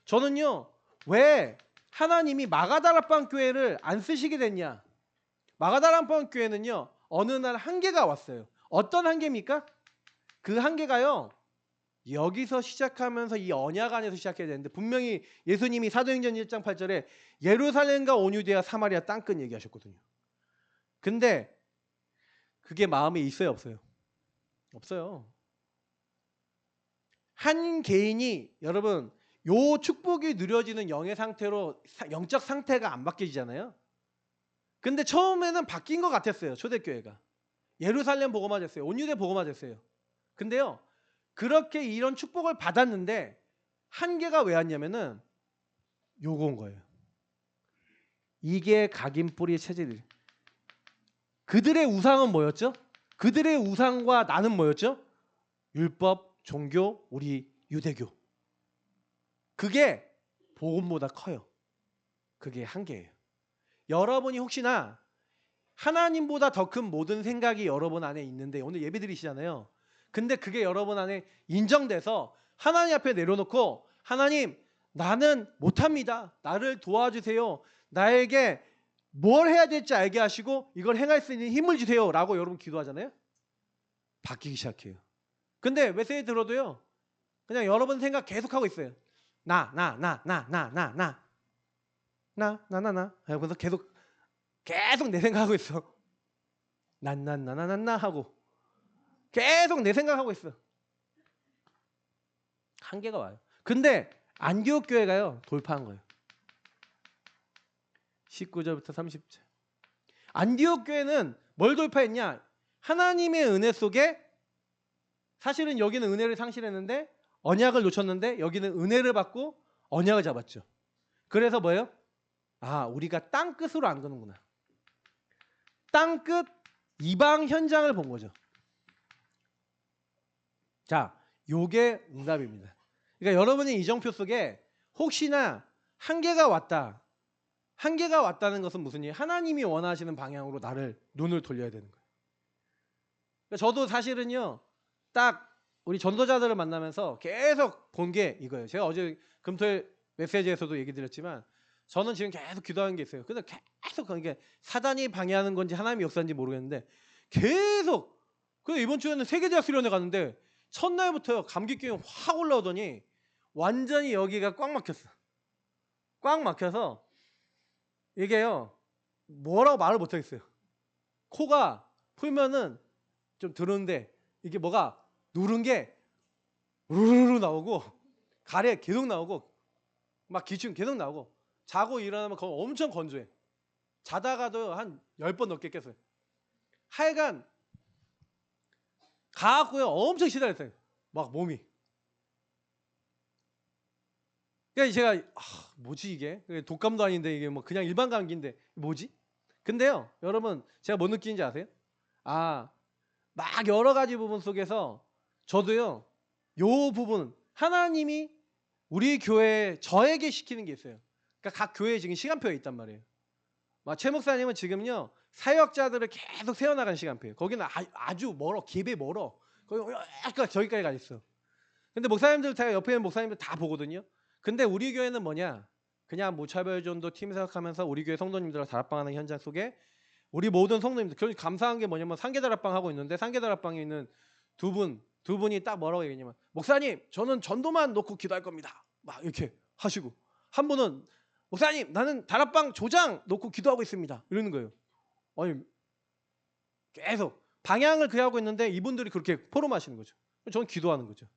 저는요. 왜 하나님이 마가다락방 교회를 안 쓰시게 됐냐? 마가다락방 교회는요. 어느 날 한계가 왔어요. 어떤 한계입니까? 그 한계가요. 여기서 시작하면서 이 언약 안에서 시작해야 되는데 분명히 예수님이 사도행전 1장 8절에 예루살렘과 온 유대와 사마리아 땅끝 얘기하셨거든요. 근데 그게 마음에 있어요, 없어요? 없어요. 한 개인이 여러분 요 축복이 누려지는 영의 상태로 영적 상태가 안 바뀌잖아요. 근데 처음에는 바뀐 것 같았어요. 초대교회가. 예루살렘 복음화 됐어요. 온 유대 복음화 됐어요. 근데요. 그렇게 이런 축복을 받았는데 한계가 왜 왔냐면은 요거 온 거예요. 이게 각인뿌리 체질. 그들의 우상은 뭐였죠? 그들의 우상과 나는 뭐였죠? 율법, 종교, 우리 유대교. 그게 복음보다 커요. 그게 한계예요. 여러분이 혹시나 하나님보다 더 큰 모든 생각이 여러분 안에 있는데 오늘 예배 드리시잖아요. 근데 그게 여러분 안에 인정돼서 하나님 앞에 내려놓고 하나님 나는 못합니다. 나를 도와주세요. 나에게 뭘 해야 될지 알게 하시고 이걸 행할 수 있는 힘을 주세요. 라고 여러분 기도하잖아요. 바뀌기 시작해요. 근데 메시지 들어도요. 그냥 여러분 생각 계속하고 있어요. 나. 그래서 계속 내 생각하고 있어. 나 하고 계속 내 생각하고 있어. 한계가 와요. 근데 안디옥 교회가요 돌파한 거예요. 19절부터 30절. 안디옥 교회는 뭘 돌파했냐? 하나님의 은혜 속에 사실은 여기는 은혜를 상실했는데 언약을 놓쳤는데 여기는 은혜를 받고 언약을 잡았죠. 그래서 뭐예요? 아, 우리가 땅끝으로 안 가는구나. 땅끝 이방 현장을 본 거죠. 자, 요게 응답입니다. 그러니까 여러분의 이정표 속에 혹시나 한계가 왔다. 한계가 왔다는 것은 무슨 일? 하나님이 원하시는 방향으로 나를 눈을 돌려야 되는 거예요. 그러니까 저도 사실은요. 딱 우리 전도자들을 만나면서 계속 본 게 이거예요. 제가 어제 금토일 메시지에서도 얘기 드렸지만 저는 지금 계속 기도하는 게 있어요. 근데 계속 그게 사단이 방해하는 건지 하나님의 역사인지 모르겠는데 계속 그래서 이번 주에는 세계대학 수련회 갔는데 첫날부터 감기병이 확 올라오더니 완전히 여기가 꽉 막혔어. 꽉 막혀서 이게요. 뭐라고 말을 못 하겠어요. 코가 풀면은 좀 드는데 이게 뭐가 누른 게 우르르 나오고 가래 계속 나오고 막 기침 계속 나오고 자고 일어나면 거기 엄청 건조해. 자다가도 한 10번 넘게 깼어요. 하여간 가갖고요 엄청 시달렸어요. 막 몸이. 그러니까 제가 뭐지 이게? 독감도 아닌데 이게 뭐 그냥 일반 감기인데 뭐지? 근데요 여러분 제가 뭐 느끼는지 아세요? 막 여러 가지 부분 속에서 저도요 요 부분 하나님이 우리 교회에 저에게 시키는 게 있어요. 그러니까 각 교회에 지금 시간표에 있단 말이에요. 최 목사님은 지금요 사역자들을 계속 세워나가는 시간표예요. 거기는 아주 멀어, 깊이 멀어. 거기 약간 저기까지 가 있어. 근데 목사님들 제가 옆에 있는 목사님들 다 보거든요. 근데 우리 교회는 뭐냐? 그냥 무차별전도 팀 생각하면서 우리 교회 성도님들과 다락방하는 현장 속에 우리 모든 성도님들 그러니까 감사한 게 뭐냐면 상계다락방 하고 있는데 상계다락방에 있는 두 분이 딱 뭐라고 얘기했냐면 목사님 저는 전도만 놓고 기도할 겁니다. 막 이렇게 하시고 한 분은 목사님 나는 다락방 조장 놓고 기도하고 있습니다. 이러는 거예요. 아니 계속 방향을 그게 하고 있는데 이분들이 그렇게 포럼하시는 거죠. 저는 기도하는 거죠.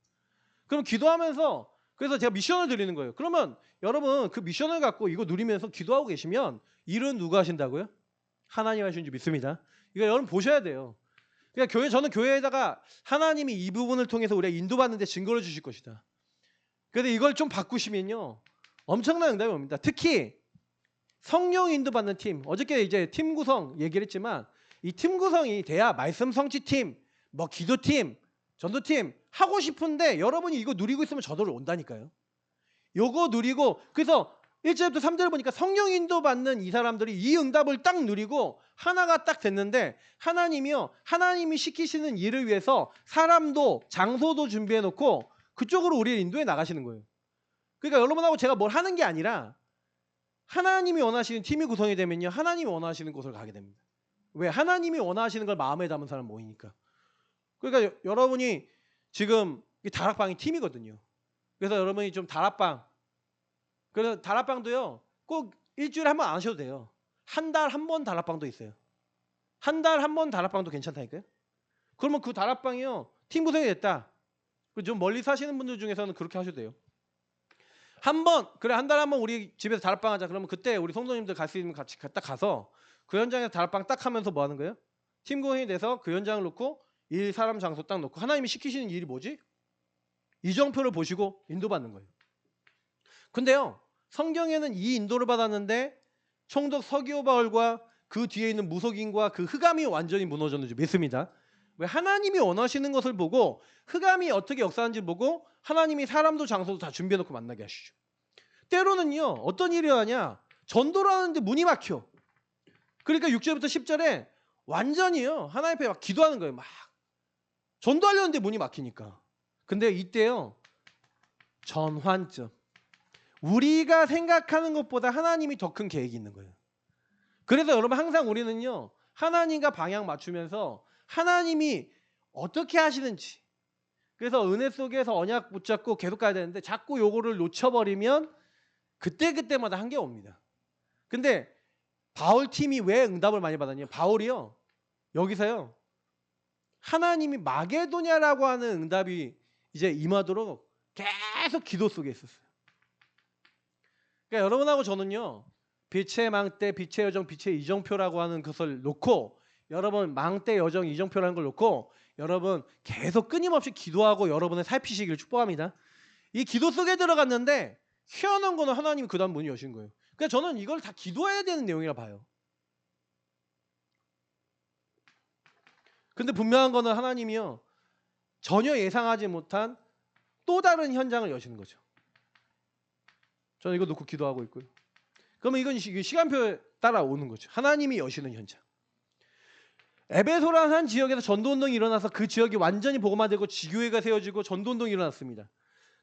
그럼 기도하면서 그래서 제가 미션을 드리는 거예요. 그러면 여러분 그 미션을 갖고 이거 누리면서 기도하고 계시면 일은 누가 하신다고요? 하나님 하시는 줄 믿습니다. 이거 여러분 보셔야 돼요. 그러니까 저는 교회에다가 하나님이 이 부분을 통해서 우리가 인도받는데 증거를 주실 것이다. 그래서 이걸 좀 바꾸시면요 엄청난 응답이 옵니다. 특히 성령 인도받는 팀 어저께 이제 팀 구성 얘기를 했지만 이 팀 구성이 돼야 말씀 성취팀, 뭐 기도팀, 전도팀 하고 싶은데 여러분이 이거 누리고 있으면 저절로 온다니까요. 요거 누리고 그래서 1절부터 3절 보니까 성령 인도받는 이 사람들이 이 응답을 딱 누리고 하나가 딱 됐는데 하나님이요 하나님이 시키시는 일을 위해서 사람도 장소도 준비해 놓고 그쪽으로 우리를 인도해 나가시는 거예요. 그러니까 여러분하고 제가 뭘 하는 게 아니라 하나님이 원하시는 팀이 구성이 되면요 하나님이 원하시는 곳을 가게 됩니다. 왜? 하나님이 원하시는 걸 마음에 담은 사람 모이니까. 그러니까 여러분이 지금 다락방이 팀이거든요. 그래서 여러분이 좀 다락방 그래서 다락방도요 꼭 일주일에 한 번 안 하셔도 돼요. 한 달 한 번 다락방도 있어요. 한 달 한 번 다락방도 괜찮다니까요. 그러면 그 다락방이요 팀 구성이 됐다. 좀 멀리 사시는 분들 중에서는 그렇게 하셔도 돼요. 한 달에 한 번 우리 집에서 다락방 하자. 그러면 그때 우리 성도님들 갈 수 있는 같이 딱 가서 그 현장에서 다락방 딱 하면서 뭐 하는 거예요? 팀 구성이 돼서 그 현장을 놓고 일 사람 장소 딱 놓고 하나님이 시키시는 일이 뭐지? 이정표를 보시고 인도받는 거예요. 근데요 성경에는 이 인도를 받았는데 총독 서기오바울과 그 뒤에 있는 무속인과 그 흑암이 완전히 무너졌는지 믿습니다. 왜? 하나님이 원하시는 것을 보고 흑암이 어떻게 역사하는지 보고 하나님이 사람도 장소도 다 준비해놓고 만나게 하시죠. 때로는요 어떤 일이 하냐 전도를 하는데 문이 막혀. 그러니까 6절부터 10절에 완전히요 하나님 앞에 막 기도하는 거예요. 막 전도하려는데 문이 막히니까. 근데 이때요 전환점 우리가 생각하는 것보다 하나님이 더 큰 계획이 있는 거예요. 그래서 여러분 항상 우리는요 하나님과 방향 맞추면서 하나님이 어떻게 하시는지 그래서 은혜 속에서 언약 붙잡고 계속 가야 되는데 자꾸 요거를 놓쳐버리면 그때마다 한계가 옵니다. 근데 바울 팀이 왜 응답을 많이 받았냐 바울이요 여기서요 하나님이 마게도냐라고 하는 응답이 이제 임하도록 계속 기도 속에 있었어요. 그러니까 여러분하고 저는요 빛의 망대, 빛의 여정, 빛의 이정표라고 하는 것을 놓고 여러분 망대, 여정, 이정표라는 걸 놓고 여러분 계속 끊임없이 기도하고 여러분을 살피시기를 축복합니다. 이 기도 속에 들어갔는데 희한한 거는 하나님이 그 다음 문이 여신 거예요. 그러니까 저는 이걸 다 기도해야 되는 내용이라 봐요. 근데 분명한 거는 하나님이요 전혀 예상하지 못한 또 다른 현장을 여시는 거죠. 저는 이거 놓고 기도하고 있고요. 그러면 이건 시간표에 따라오는 거죠. 하나님이 여시는 현장. 에베소라는 한 지역에서 전도운동이 일어나서 그 지역이 완전히 복음화되고 지교회가 세워지고 전도운동이 일어났습니다.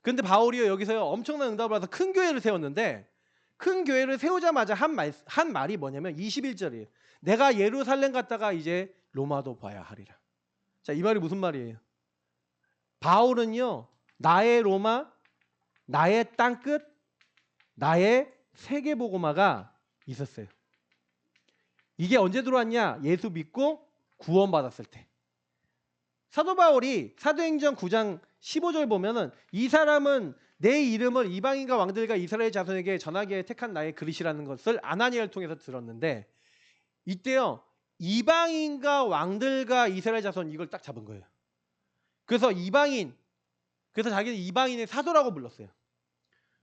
그런데 바울이요 여기서요 엄청난 응답을 받아서 큰 교회를 세웠는데 큰 교회를 세우자마자 한 말이 뭐냐면 21절이에요. 내가 예루살렘 갔다가 이제 로마도 봐야 하리라. 자, 이 말이 무슨 말이에요? 바울은요 나의 로마, 나의 땅끝, 나의 세계복음화가 있었어요. 이게 언제 들어왔냐? 예수 믿고 구원받았을 때. 사도 바울이 사도행전 9장 15절 보면은 이 사람은 내 이름을 이방인과 왕들과 이스라엘 자손에게 전하기에 택한 나의 그릇이라는 것을 아나니아를 통해서 들었는데 이때요 이방인과 왕들과 이스라엘 자손 이걸 딱 잡은 거예요. 그래서 그래서 자기는 이방인의 사도라고 불렀어요.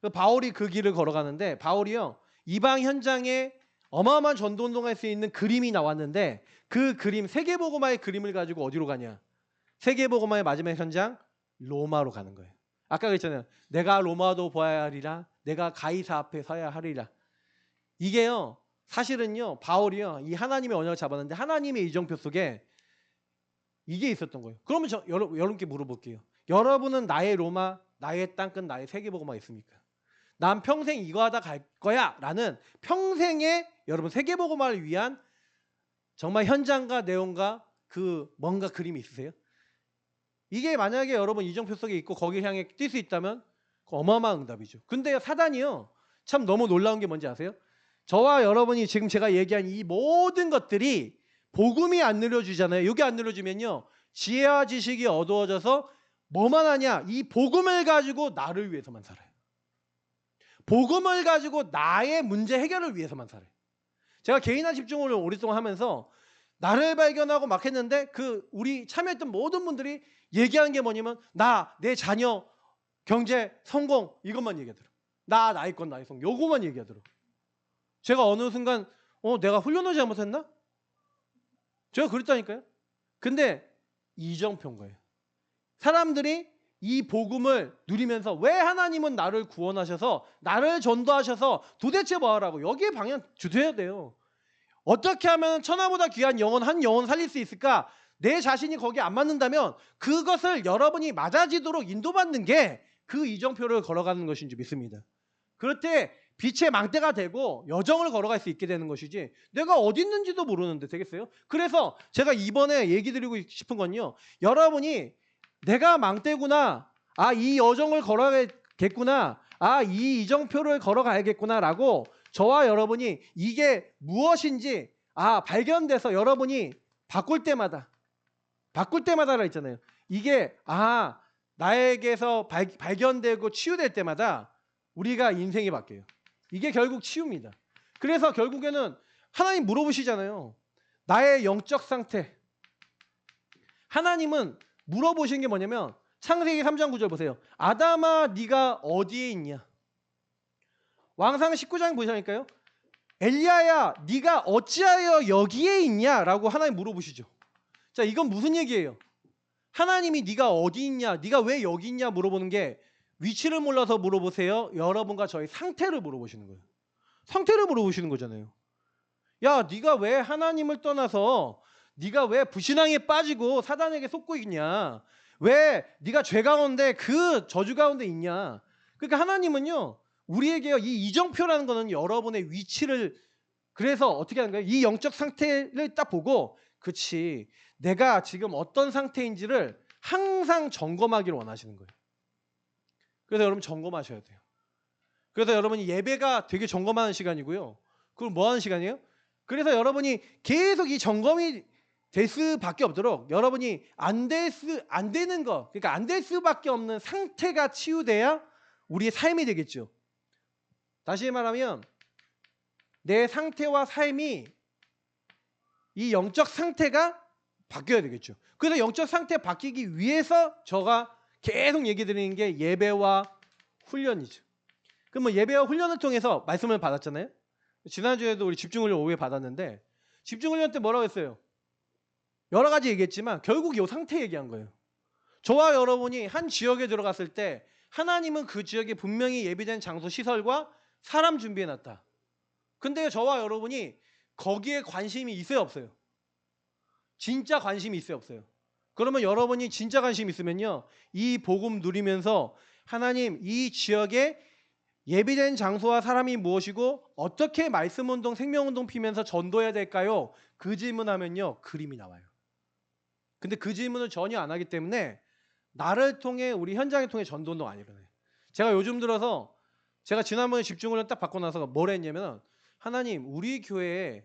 그래서 바울이 그 길을 걸어가는데 바울이요 이방 현장에 어마어마한 전도 운동할 수 있는 그림이 나왔는데 그 그림 세계복음화의 그림을 가지고 어디로 가냐? 세계복음화의 마지막 현장 로마로 가는 거예요. 아까 그랬잖아요. 내가 로마도 보아야 하리라. 내가 가이사 앞에 서야 하리라. 이게요. 사실은요. 바울이요. 이 하나님의 언약을 잡았는데 하나님의 이정표 속에 이게 있었던 거예요. 그러면 여러분께 물어볼게요. 여러분은 나의 로마, 나의 땅끝, 나의 세계복음화 있습니까? 난 평생 이거 하다 갈 거야 라는 평생의 여러분 세계복음화를 위한 정말 현장과 내용과 그 뭔가 그림이 있으세요? 이게 만약에 여러분 이정표 속에 있고 거기를 향해 뛸 수 있다면 어마어마한 응답이죠. 근데 사단이요. 참 너무 놀라운 게 뭔지 아세요? 저와 여러분이 지금 제가 얘기한 이 모든 것들이 복음이 안 늘려주잖아요. 여기 안 늘려주면요. 지혜와 지식이 어두워져서 뭐만 하냐? 이 복음을 가지고 나를 위해서만 살아요. 복음을 가지고 나의 문제 해결을 위해서만 살아요. 제가 개인화 집중을 오랫동안 하면서 나를 발견하고 막 했는데 우리 참여했던 모든 분들이 얘기하는 게 뭐냐면 나, 내 자녀, 경제, 성공 이것만 얘기하더라고요. 나의 건 나의 성 요거만 얘기하더라고요. 제가 어느 순간 내가 훈련을 잘못했나? 제가 그랬다니까요. 근데 이정표인 거예요. 사람들이 이 복음을 누리면서 왜 하나님은 나를 구원하셔서 나를 전도하셔서 도대체 뭐 하라고 여기에 방향 주셔야 돼요. 어떻게 하면 천하보다 귀한 영혼 한 영혼 살릴 수 있을까? 내 자신이 거기에 안 맞는다면 그것을 여러분이 맞아지도록 인도받는 게 그 이정표를 걸어가는 것인 줄 믿습니다. 그럴 때 빛의 망대가 되고 여정을 걸어갈 수 있게 되는 것이지 내가 어디 있는지도 모르는데 되겠어요? 그래서 제가 이번에 얘기 드리고 싶은 건요. 여러분이 내가 망대구나. 이 여정을 걸어가겠구나. 이 이정표를 걸어가야겠구나 라고 저와 여러분이 이게 무엇인지 발견돼서 여러분이 바꿀 때마다라 했잖아요. 이게 나에게서 발견되고 치유될 때마다 우리가 인생이 바뀌어요. 이게 결국 치유입니다. 그래서 결국에는 하나님 물어보시잖아요. 나의 영적 상태. 하나님은 물어보신 게 뭐냐면 창세기 3장 9절 보세요. 아담아 네가 어디에 있냐? 왕상 19장 보시니까요. 엘리야야 네가 어찌하여 여기에 있냐? 라고 하나님 물어보시죠. 자, 이건 무슨 얘기예요? 하나님이 네가 어디 있냐? 네가 왜 여기 있냐? 물어보는 게 위치를 몰라서 물어보세요. 여러분과 저의 상태를 물어보시는 거예요. 상태를 물어보시는 거잖아요. 야, 네가 왜 하나님을 떠나서 네가 왜 불신앙에 빠지고 사단에게 속고 있냐? 왜 네가 죄 가운데 그 저주 가운데 있냐? 그러니까 하나님은요. 우리에게 이 이정표라는 거는 여러분의 위치를 그래서 어떻게 하는 거예요? 이 영적 상태를 딱 보고 그치 내가 지금 어떤 상태인지를 항상 점검하기를 원하시는 거예요. 그래서 여러분 점검하셔야 돼요. 그래서 여러분이 예배가 되게 점검하는 시간이고요. 그럼 뭐 하는 시간이에요? 그래서 여러분이 계속 이 점검이 될 수밖에 없도록 여러분이 안 되는 거 그러니까 안 될 수밖에 없는 상태가 치유돼야 우리의 삶이 되겠죠. 다시 말하면 내 상태와 삶이 이 영적 상태가 바뀌어야 되겠죠. 그래서 영적 상태 바뀌기 위해서 제가 계속 얘기 드리는 게 예배와 훈련이죠. 그럼 뭐 예배와 훈련을 통해서 말씀을 받았잖아요. 지난주에도 우리 집중훈련 오후에 받았는데 집중훈련 때 뭐라고 했어요? 여러 가지 얘기했지만 결국 이 상태 얘기한 거예요. 저와 여러분이 한 지역에 들어갔을 때 하나님은 그 지역에 분명히 예비된 장소 시설과 사람 준비해놨다. 근데 저와 여러분이 거기에 관심이 있어요 없어요? 진짜 관심이 있어요 없어요? 그러면 여러분이 진짜 관심 있으면요. 이 복음 누리면서 하나님 이 지역에 예비된 장소와 사람이 무엇이고 어떻게 말씀운동 생명운동 피면서 전도해야 될까요? 그 질문하면요. 그림이 나와요. 근데 그 질문을 전혀 안 하기 때문에 나를 통해 우리 현장을 통해 전도운동 안 일어나요. 제가 요즘 들어서 제가 지난번에 집중훈련 딱 받고 나서 뭘 했냐면 하나님 우리 교회에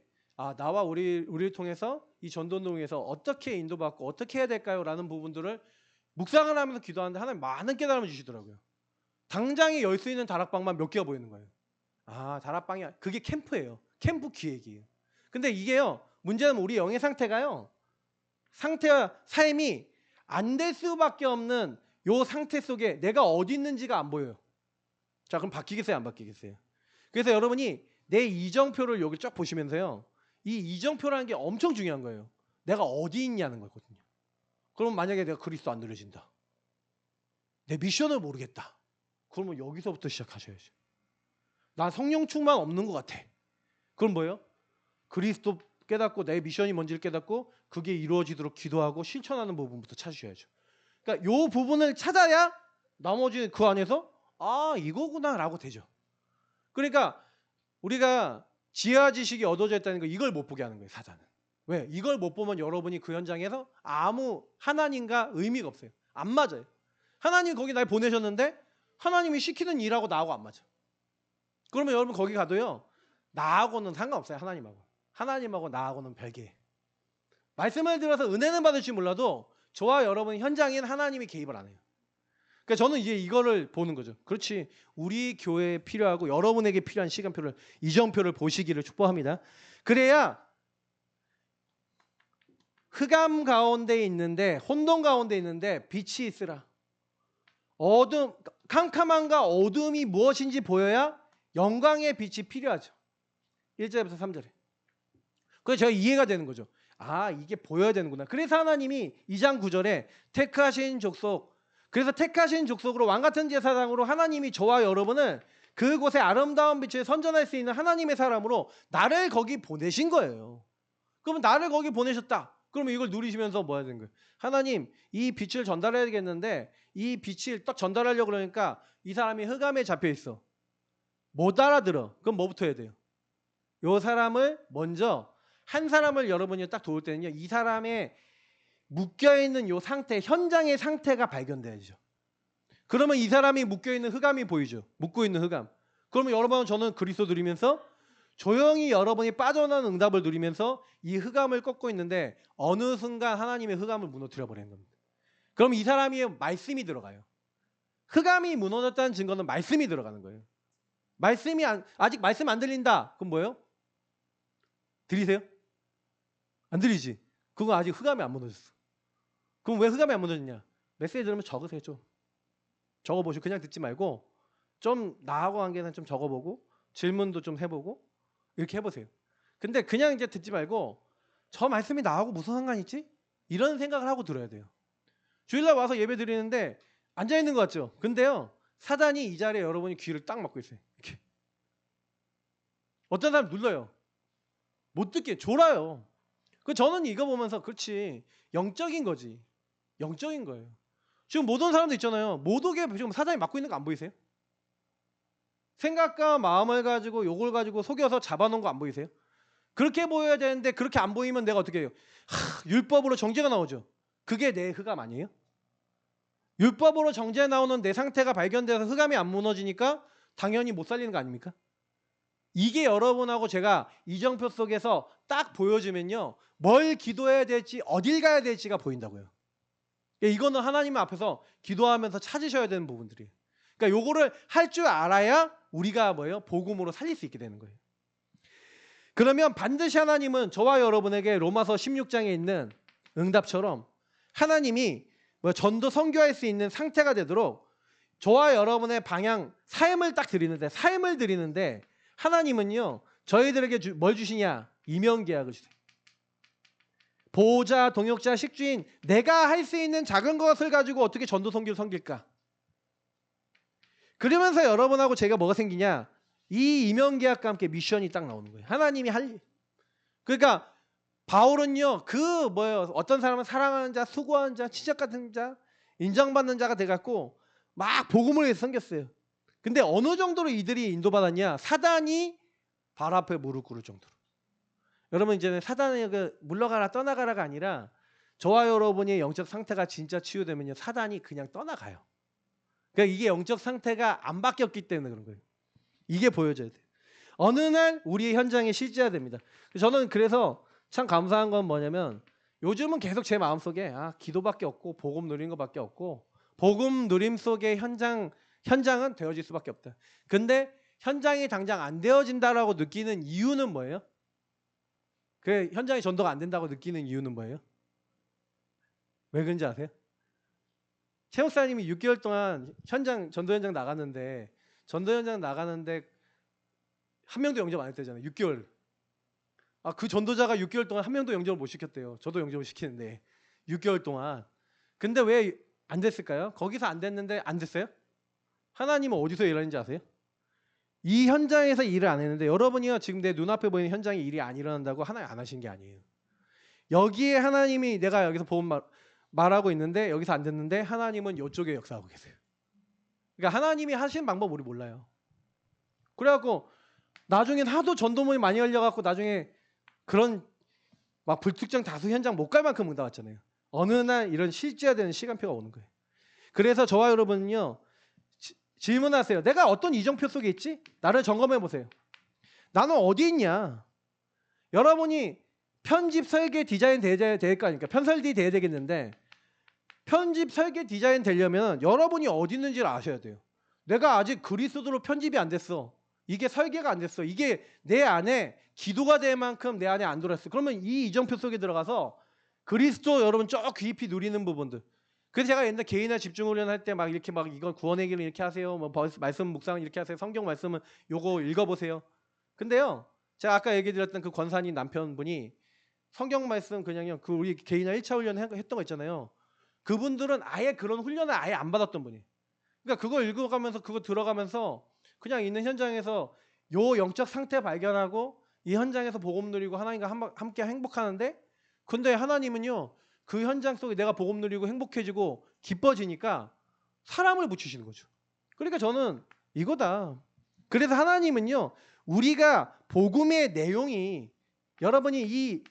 나와 우리를 통해서 이 전도운동에서 어떻게 인도받고 어떻게 해야 될까요? 라는 부분들을 묵상을 하면서 기도하는데 하나님 많은 깨달음을 주시더라고요. 당장에 열 수 있는 다락방만 몇 개가 보이는 거예요. 아, 다락방이 그게 캠프예요. 캠프 기획이에요. 근데 이게요. 문제는 우리 영의 상태가요. 상태와 삶이 안 될 수밖에 없는 요 상태 속에 내가 어디 있는지가 안 보여요. 자, 그럼 바뀌겠어요, 안 바뀌겠어요? 그래서 여러분이 내 이정표를 여기 쫙 보시면서요. 이 이정표라는 게 엄청 중요한 거예요. 내가 어디 있냐는 거거든요. 그럼 만약에 내가 그리스도 안 들려진다. 내 미션을 모르겠다. 그러면 여기서부터 시작하셔야죠. 나 성령 충만 없는 것 같아. 그럼 뭐예요? 그리스도 깨닫고 내 미션이 뭔지를 깨닫고 그게 이루어지도록 기도하고 실천하는 부분부터 찾으셔야죠. 그러니까 요 부분을 찾아야 나머지 그 안에서 아, 이거구나라고 되죠. 그러니까 우리가 지하 지식이 얻어져 있다는 거 이걸 못 보게 하는 거예요, 사단은. 왜? 이걸 못 보면 여러분이 그 현장에서 아무 하나님과 의미가 없어요. 안 맞아요. 하나님 거기 날 보내셨는데 하나님이 시키는 일하고 나하고 안 맞아. 그러면 여러분 거기 가도요. 나하고는 상관없어요, 하나님하고. 하나님하고 나하고는 별개. 말씀을 들어서 은혜는 받을지 몰라도 저와 여러분 현장인 하나님이 개입을 안 해요. 그러니까 저는 이제 이거를 보는 거죠. 그렇지. 우리 교회에 필요하고 여러분에게 필요한 시간표를 이정표를 보시기를 축복합니다. 그래야 흑암 가운데 있는데 혼돈 가운데 있는데 빛이 있으라. 어둠 캄캄함과 어둠이 무엇인지 보여야 영광의 빛이 필요하죠. 1절부터 3절에. 그래서 제가 이해가 되는 거죠. 아, 이게 보여야 되는구나. 그래서 하나님이 2장 9절에 택하신 족속, 그래서 택하신 족속으로 왕같은 제사장으로 하나님이 저와 여러분을 그곳에 아름다운 빛을 선전할 수 있는 하나님의 사람으로 나를 거기 보내신 거예요. 그러면 나를 거기 보내셨다. 그러면 이걸 누리시면서 뭐 해야 되는 거예요? 하나님, 이 빛을 전달해야겠는데 이 빛을 딱 전달하려고 그러니까 이 사람이 흑암에 잡혀 있어. 못 알아들어. 그럼 뭐부터 해야 돼요? 요 사람을 먼저 한 사람을 여러분이 딱 도울 때는요. 이 사람의 묶여있는 요 상태, 현장의 상태가 발견돼야죠. 그러면 이 사람이 묶여있는 흑암이 보이죠. 묶고 있는 흑암. 그러면 여러분 저는 그리스도 누리면서 조용히 여러분이 빠져나오는 응답을 누리면서 이 흑암을 꺾고 있는데 어느 순간 하나님의 흑암을 무너뜨려 버리는 겁니다. 그럼 이 사람이 말씀이 들어가요. 흑암이 무너졌다는 증거는 말씀이 들어가는 거예요. 말씀이 아직 말씀 안 들린다. 그럼 뭐예요? 들리세요? 안 들리지? 그거 아직 흑암이 안 무너졌어. 그럼 왜 흑암이 안 무너졌냐? 메시지 들으면 적으세요. 좀 적어보시고 그냥 듣지 말고 좀 나하고 관계는 좀 적어보고 질문도 좀 해보고 이렇게 해보세요. 근데 그냥 이제 듣지 말고 저 말씀이 나하고 무슨 상관이 있지? 이런 생각을 하고 들어야 돼요. 주일날 와서 예배 드리는데 앉아있는 것 같죠? 근데요 사단이 이 자리에 여러분이 귀를 딱 막고 있어요. 이렇게. 어떤 사람 눌러요. 못 듣게 졸아요. 저는 이거 보면서 그렇지 영적인 거지. 영적인 거예요. 지금 못 온 사람도 있잖아요. 못 오게 지금 사단이 막고 있는 거 안 보이세요? 생각과 마음을 가지고 요걸 가지고 속여서 잡아놓은 거 안 보이세요? 그렇게 보여야 되는데 그렇게 안 보이면 내가 어떻게 해요? 율법으로 정죄가 나오죠. 그게 내 흑암 아니에요? 율법으로 정죄 나오는 내 상태가 발견돼서 흑암이 안 무너지니까 당연히 못 살리는 거 아닙니까? 이게 여러분하고 제가 이정표 속에서 딱 보여주면요. 뭘 기도해야 될지 어딜 가야 될지가 보인다고요. 이거는 하나님 앞에서 기도하면서 찾으셔야 되는 부분들이에요. 그러니까 요거를 할 줄 알아야 우리가 뭐예요? 복음으로 살릴 수 있게 되는 거예요. 그러면 반드시 하나님은 저와 여러분에게 로마서 16장에 있는 응답처럼 하나님이 전도 선교할 수 있는 상태가 되도록 저와 여러분의 방향, 삶을 딱 드리는데 하나님은요. 저희들에게 뭘 주시냐? 이면계약을 주세요. 보호자, 동역자, 식주인 내가 할 수 있는 작은 것을 가지고 어떻게 전도 선교를 섬길까? 그러면서 여러분하고 제가 뭐가 생기냐? 이 이면계약과 함께 미션이 딱 나오는 거예요. 하나님이 할 일. 그러니까 바울은요. 어떤 사람은 사랑하는 자, 수고하는 자, 치적 같은 자, 인정받는 자가 돼갖고 막 복음을 위해서 섬겼어요. 근데 어느 정도로 이들이 인도받았냐? 사단이 발 앞에 무릎 꿇을 정도로. 여러분 이제는 사단에게 물러가라 떠나가라가 아니라 저와 여러분의 영적 상태가 진짜 치유되면요. 사단이 그냥 떠나가요. 그러니까 이게 영적 상태가 안 바뀌었기 때문에 그런 거예요. 이게 보여져야 돼요. 어느 날 우리의 현장에 실제해야 됩니다. 저는 그래서 참 감사한 건 뭐냐면 요즘은 계속 제 마음속에 기도밖에 없고 복음 누리는 것밖에 없고 복음 누림 속의 현장 현장은 되어질 수밖에 없다. 근데 현장이 당장 안 되어진다라고 느끼는 이유는 뭐예요? 그 현장이 전도가 안 된다고 느끼는 이유는 뭐예요? 왜 그런지 아세요? 최 목사님이 6개월 동안 전도 현장 나갔는데 한 명도 영접 안 했대잖아요. 6개월. 그 전도자가 6개월 동안 한 명도 영접을 못 시켰대요. 저도 영접을 시키는데 6개월 동안. 근데 왜 안 됐을까요? 거기서 안 됐는데 안 됐어요? 하나님은 어디서 일하는지 아세요? 이 현장에서 일을 안 했는데 여러분이요 지금 내 눈앞에 보이는 현장에 일이 안 일어난다고 하나님 안 하신 게 아니에요. 여기에 하나님이 내가 여기서 복음 말하고 있는데 여기서 안 됐는데 하나님은 이쪽에 역사하고 계세요. 그러니까 하나님이 하시는 방법 우리 몰라요. 그래갖고 나중엔 하도 전도문이 많이 열려갖고 나중에 그런 막 불특정 다수 현장 못 갈 만큼 응답 왔잖아요. 어느 날 이런 실제화되는 시간표가 오는 거예요. 그래서 저와 여러분은요 질문하세요. 내가 어떤 이정표 속에 있지? 나를 점검해 보세요. 나는 어디 있냐? 여러분이 편집 설계 디자인 돼야 될 거 아닙니까? 편설디 돼야 되겠는데 편집 설계 디자인 되려면 여러분이 어디 있는지를 아셔야 돼요. 내가 아직 그리스도로 편집이 안 됐어. 이게 설계가 안 됐어. 이게 내 안에 기도가 될 만큼 내 안에 안 들어왔어. 그러면 이 이정표 속에 들어가서 그리스도 여러분 쭉 깊이 누리는 부분들. 그래서 제가 옛날 개인화 집중 훈련 할 때 막 이렇게 막 이건 구원의 길을 이렇게 하세요. 뭐 말씀 묵상을 이렇게 하세요. 성경 말씀은 요거 읽어보세요. 근데요, 제가 아까 얘기 드렸던 그 권사님 남편분이 성경 말씀 그냥요, 그 우리 개인화 1차 훈련 했던 거 있잖아요. 그분들은 아예 그런 훈련을 아예 안 받았던 분이에요. 그러니까 그거 읽어가면서 그거 들어가면서 그냥 있는 현장에서 요 영적 상태 발견하고 이 현장에서 복음 누리고 하나님과 함께 행복하는데 근데 하나님은요 그 현장 속에 내가 복음 누리고 행복해지고 기뻐지니까 사람을 붙이시는 거죠. 그러니까 저는 이거다. 그래서 하나님은요 우리가 복음의 내용이 여러분이 이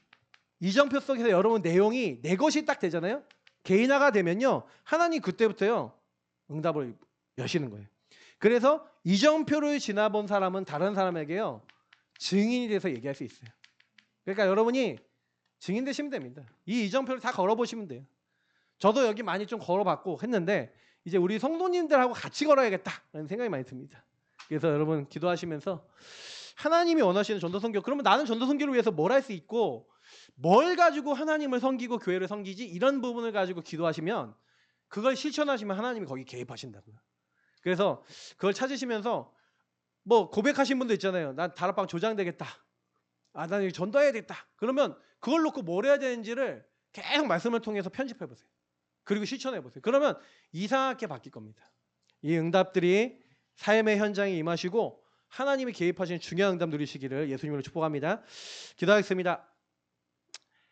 이정표 속에서 여러분 내용이 내 것이 딱 되잖아요. 개인화가 되면요 하나님 그때부터요 응답을 여시는 거예요. 그래서 이정표를 지나본 사람은 다른 사람에게요 증인이 돼서 얘기할 수 있어요. 그러니까 여러분이 증인 되시면 됩니다. 이 이정표를 다 걸어보시면 돼요. 저도 여기 많이 좀 걸어봤고 했는데 이제 우리 성도님들하고 같이 걸어야겠다라는 생각이 많이 듭니다. 그래서 여러분 기도하시면서 하나님이 원하시는 전도선교 그러면 나는 전도선교를 위해서 뭘 할 수 있고 뭘 가지고 하나님을 섬기고 교회를 섬기지 이런 부분을 가지고 기도하시면 그걸 실천하시면 하나님이 거기 개입하신다고요. 그래서 그걸 찾으시면서 뭐 고백하신 분도 있잖아요. 난 다락방 조장 되겠다. 난 여기 전도해야 되겠다. 그러면 그걸 놓고 뭘 해야 되는지를 계속 말씀을 통해서 편집해 보세요. 그리고 실천해 보세요. 그러면 이상하게 바뀔 겁니다. 이 응답들이 삶의 현장에 임하시고 하나님이 개입하시는 중요한 응답 누리시기를 예수님으로 축복합니다. 기도하겠습니다.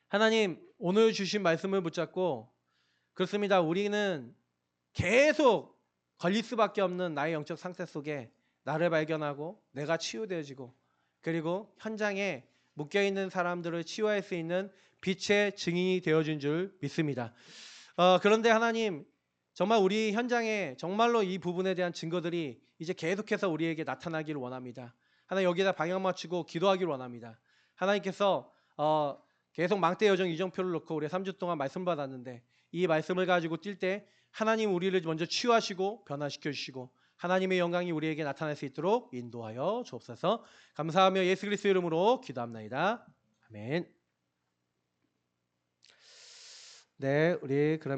하나님 오늘 주신 말씀을 붙잡고 그렇습니다. 우리는 계속 걸릴 수밖에 없는 나의 영적 상태 속에 나를 발견하고 내가 치유되어지고 그리고 현장에 묶여있는 사람들을 치유할 수 있는 빛의 증인이 되어준 줄 믿습니다. 그런데 하나님 정말 우리 현장에 정말로 이 부분에 대한 증거들이 이제 계속해서 우리에게 나타나기를 원합니다. 하나님 여기다 방향 맞추고 기도하기를 원합니다. 하나님께서 계속 망대 여정 이정표를 놓고 우리 3주 동안 말씀 받았는데 이 말씀을 가지고 뛸 때 하나님 우리를 먼저 치유하시고 변화시켜 주시고 하나님의 영광이 우리에게 나타날 수 있도록 인도하여 주옵소서. 감사하며 예수 그리스도 이름으로 기도합나이다. 아멘. 네, 우리 그럼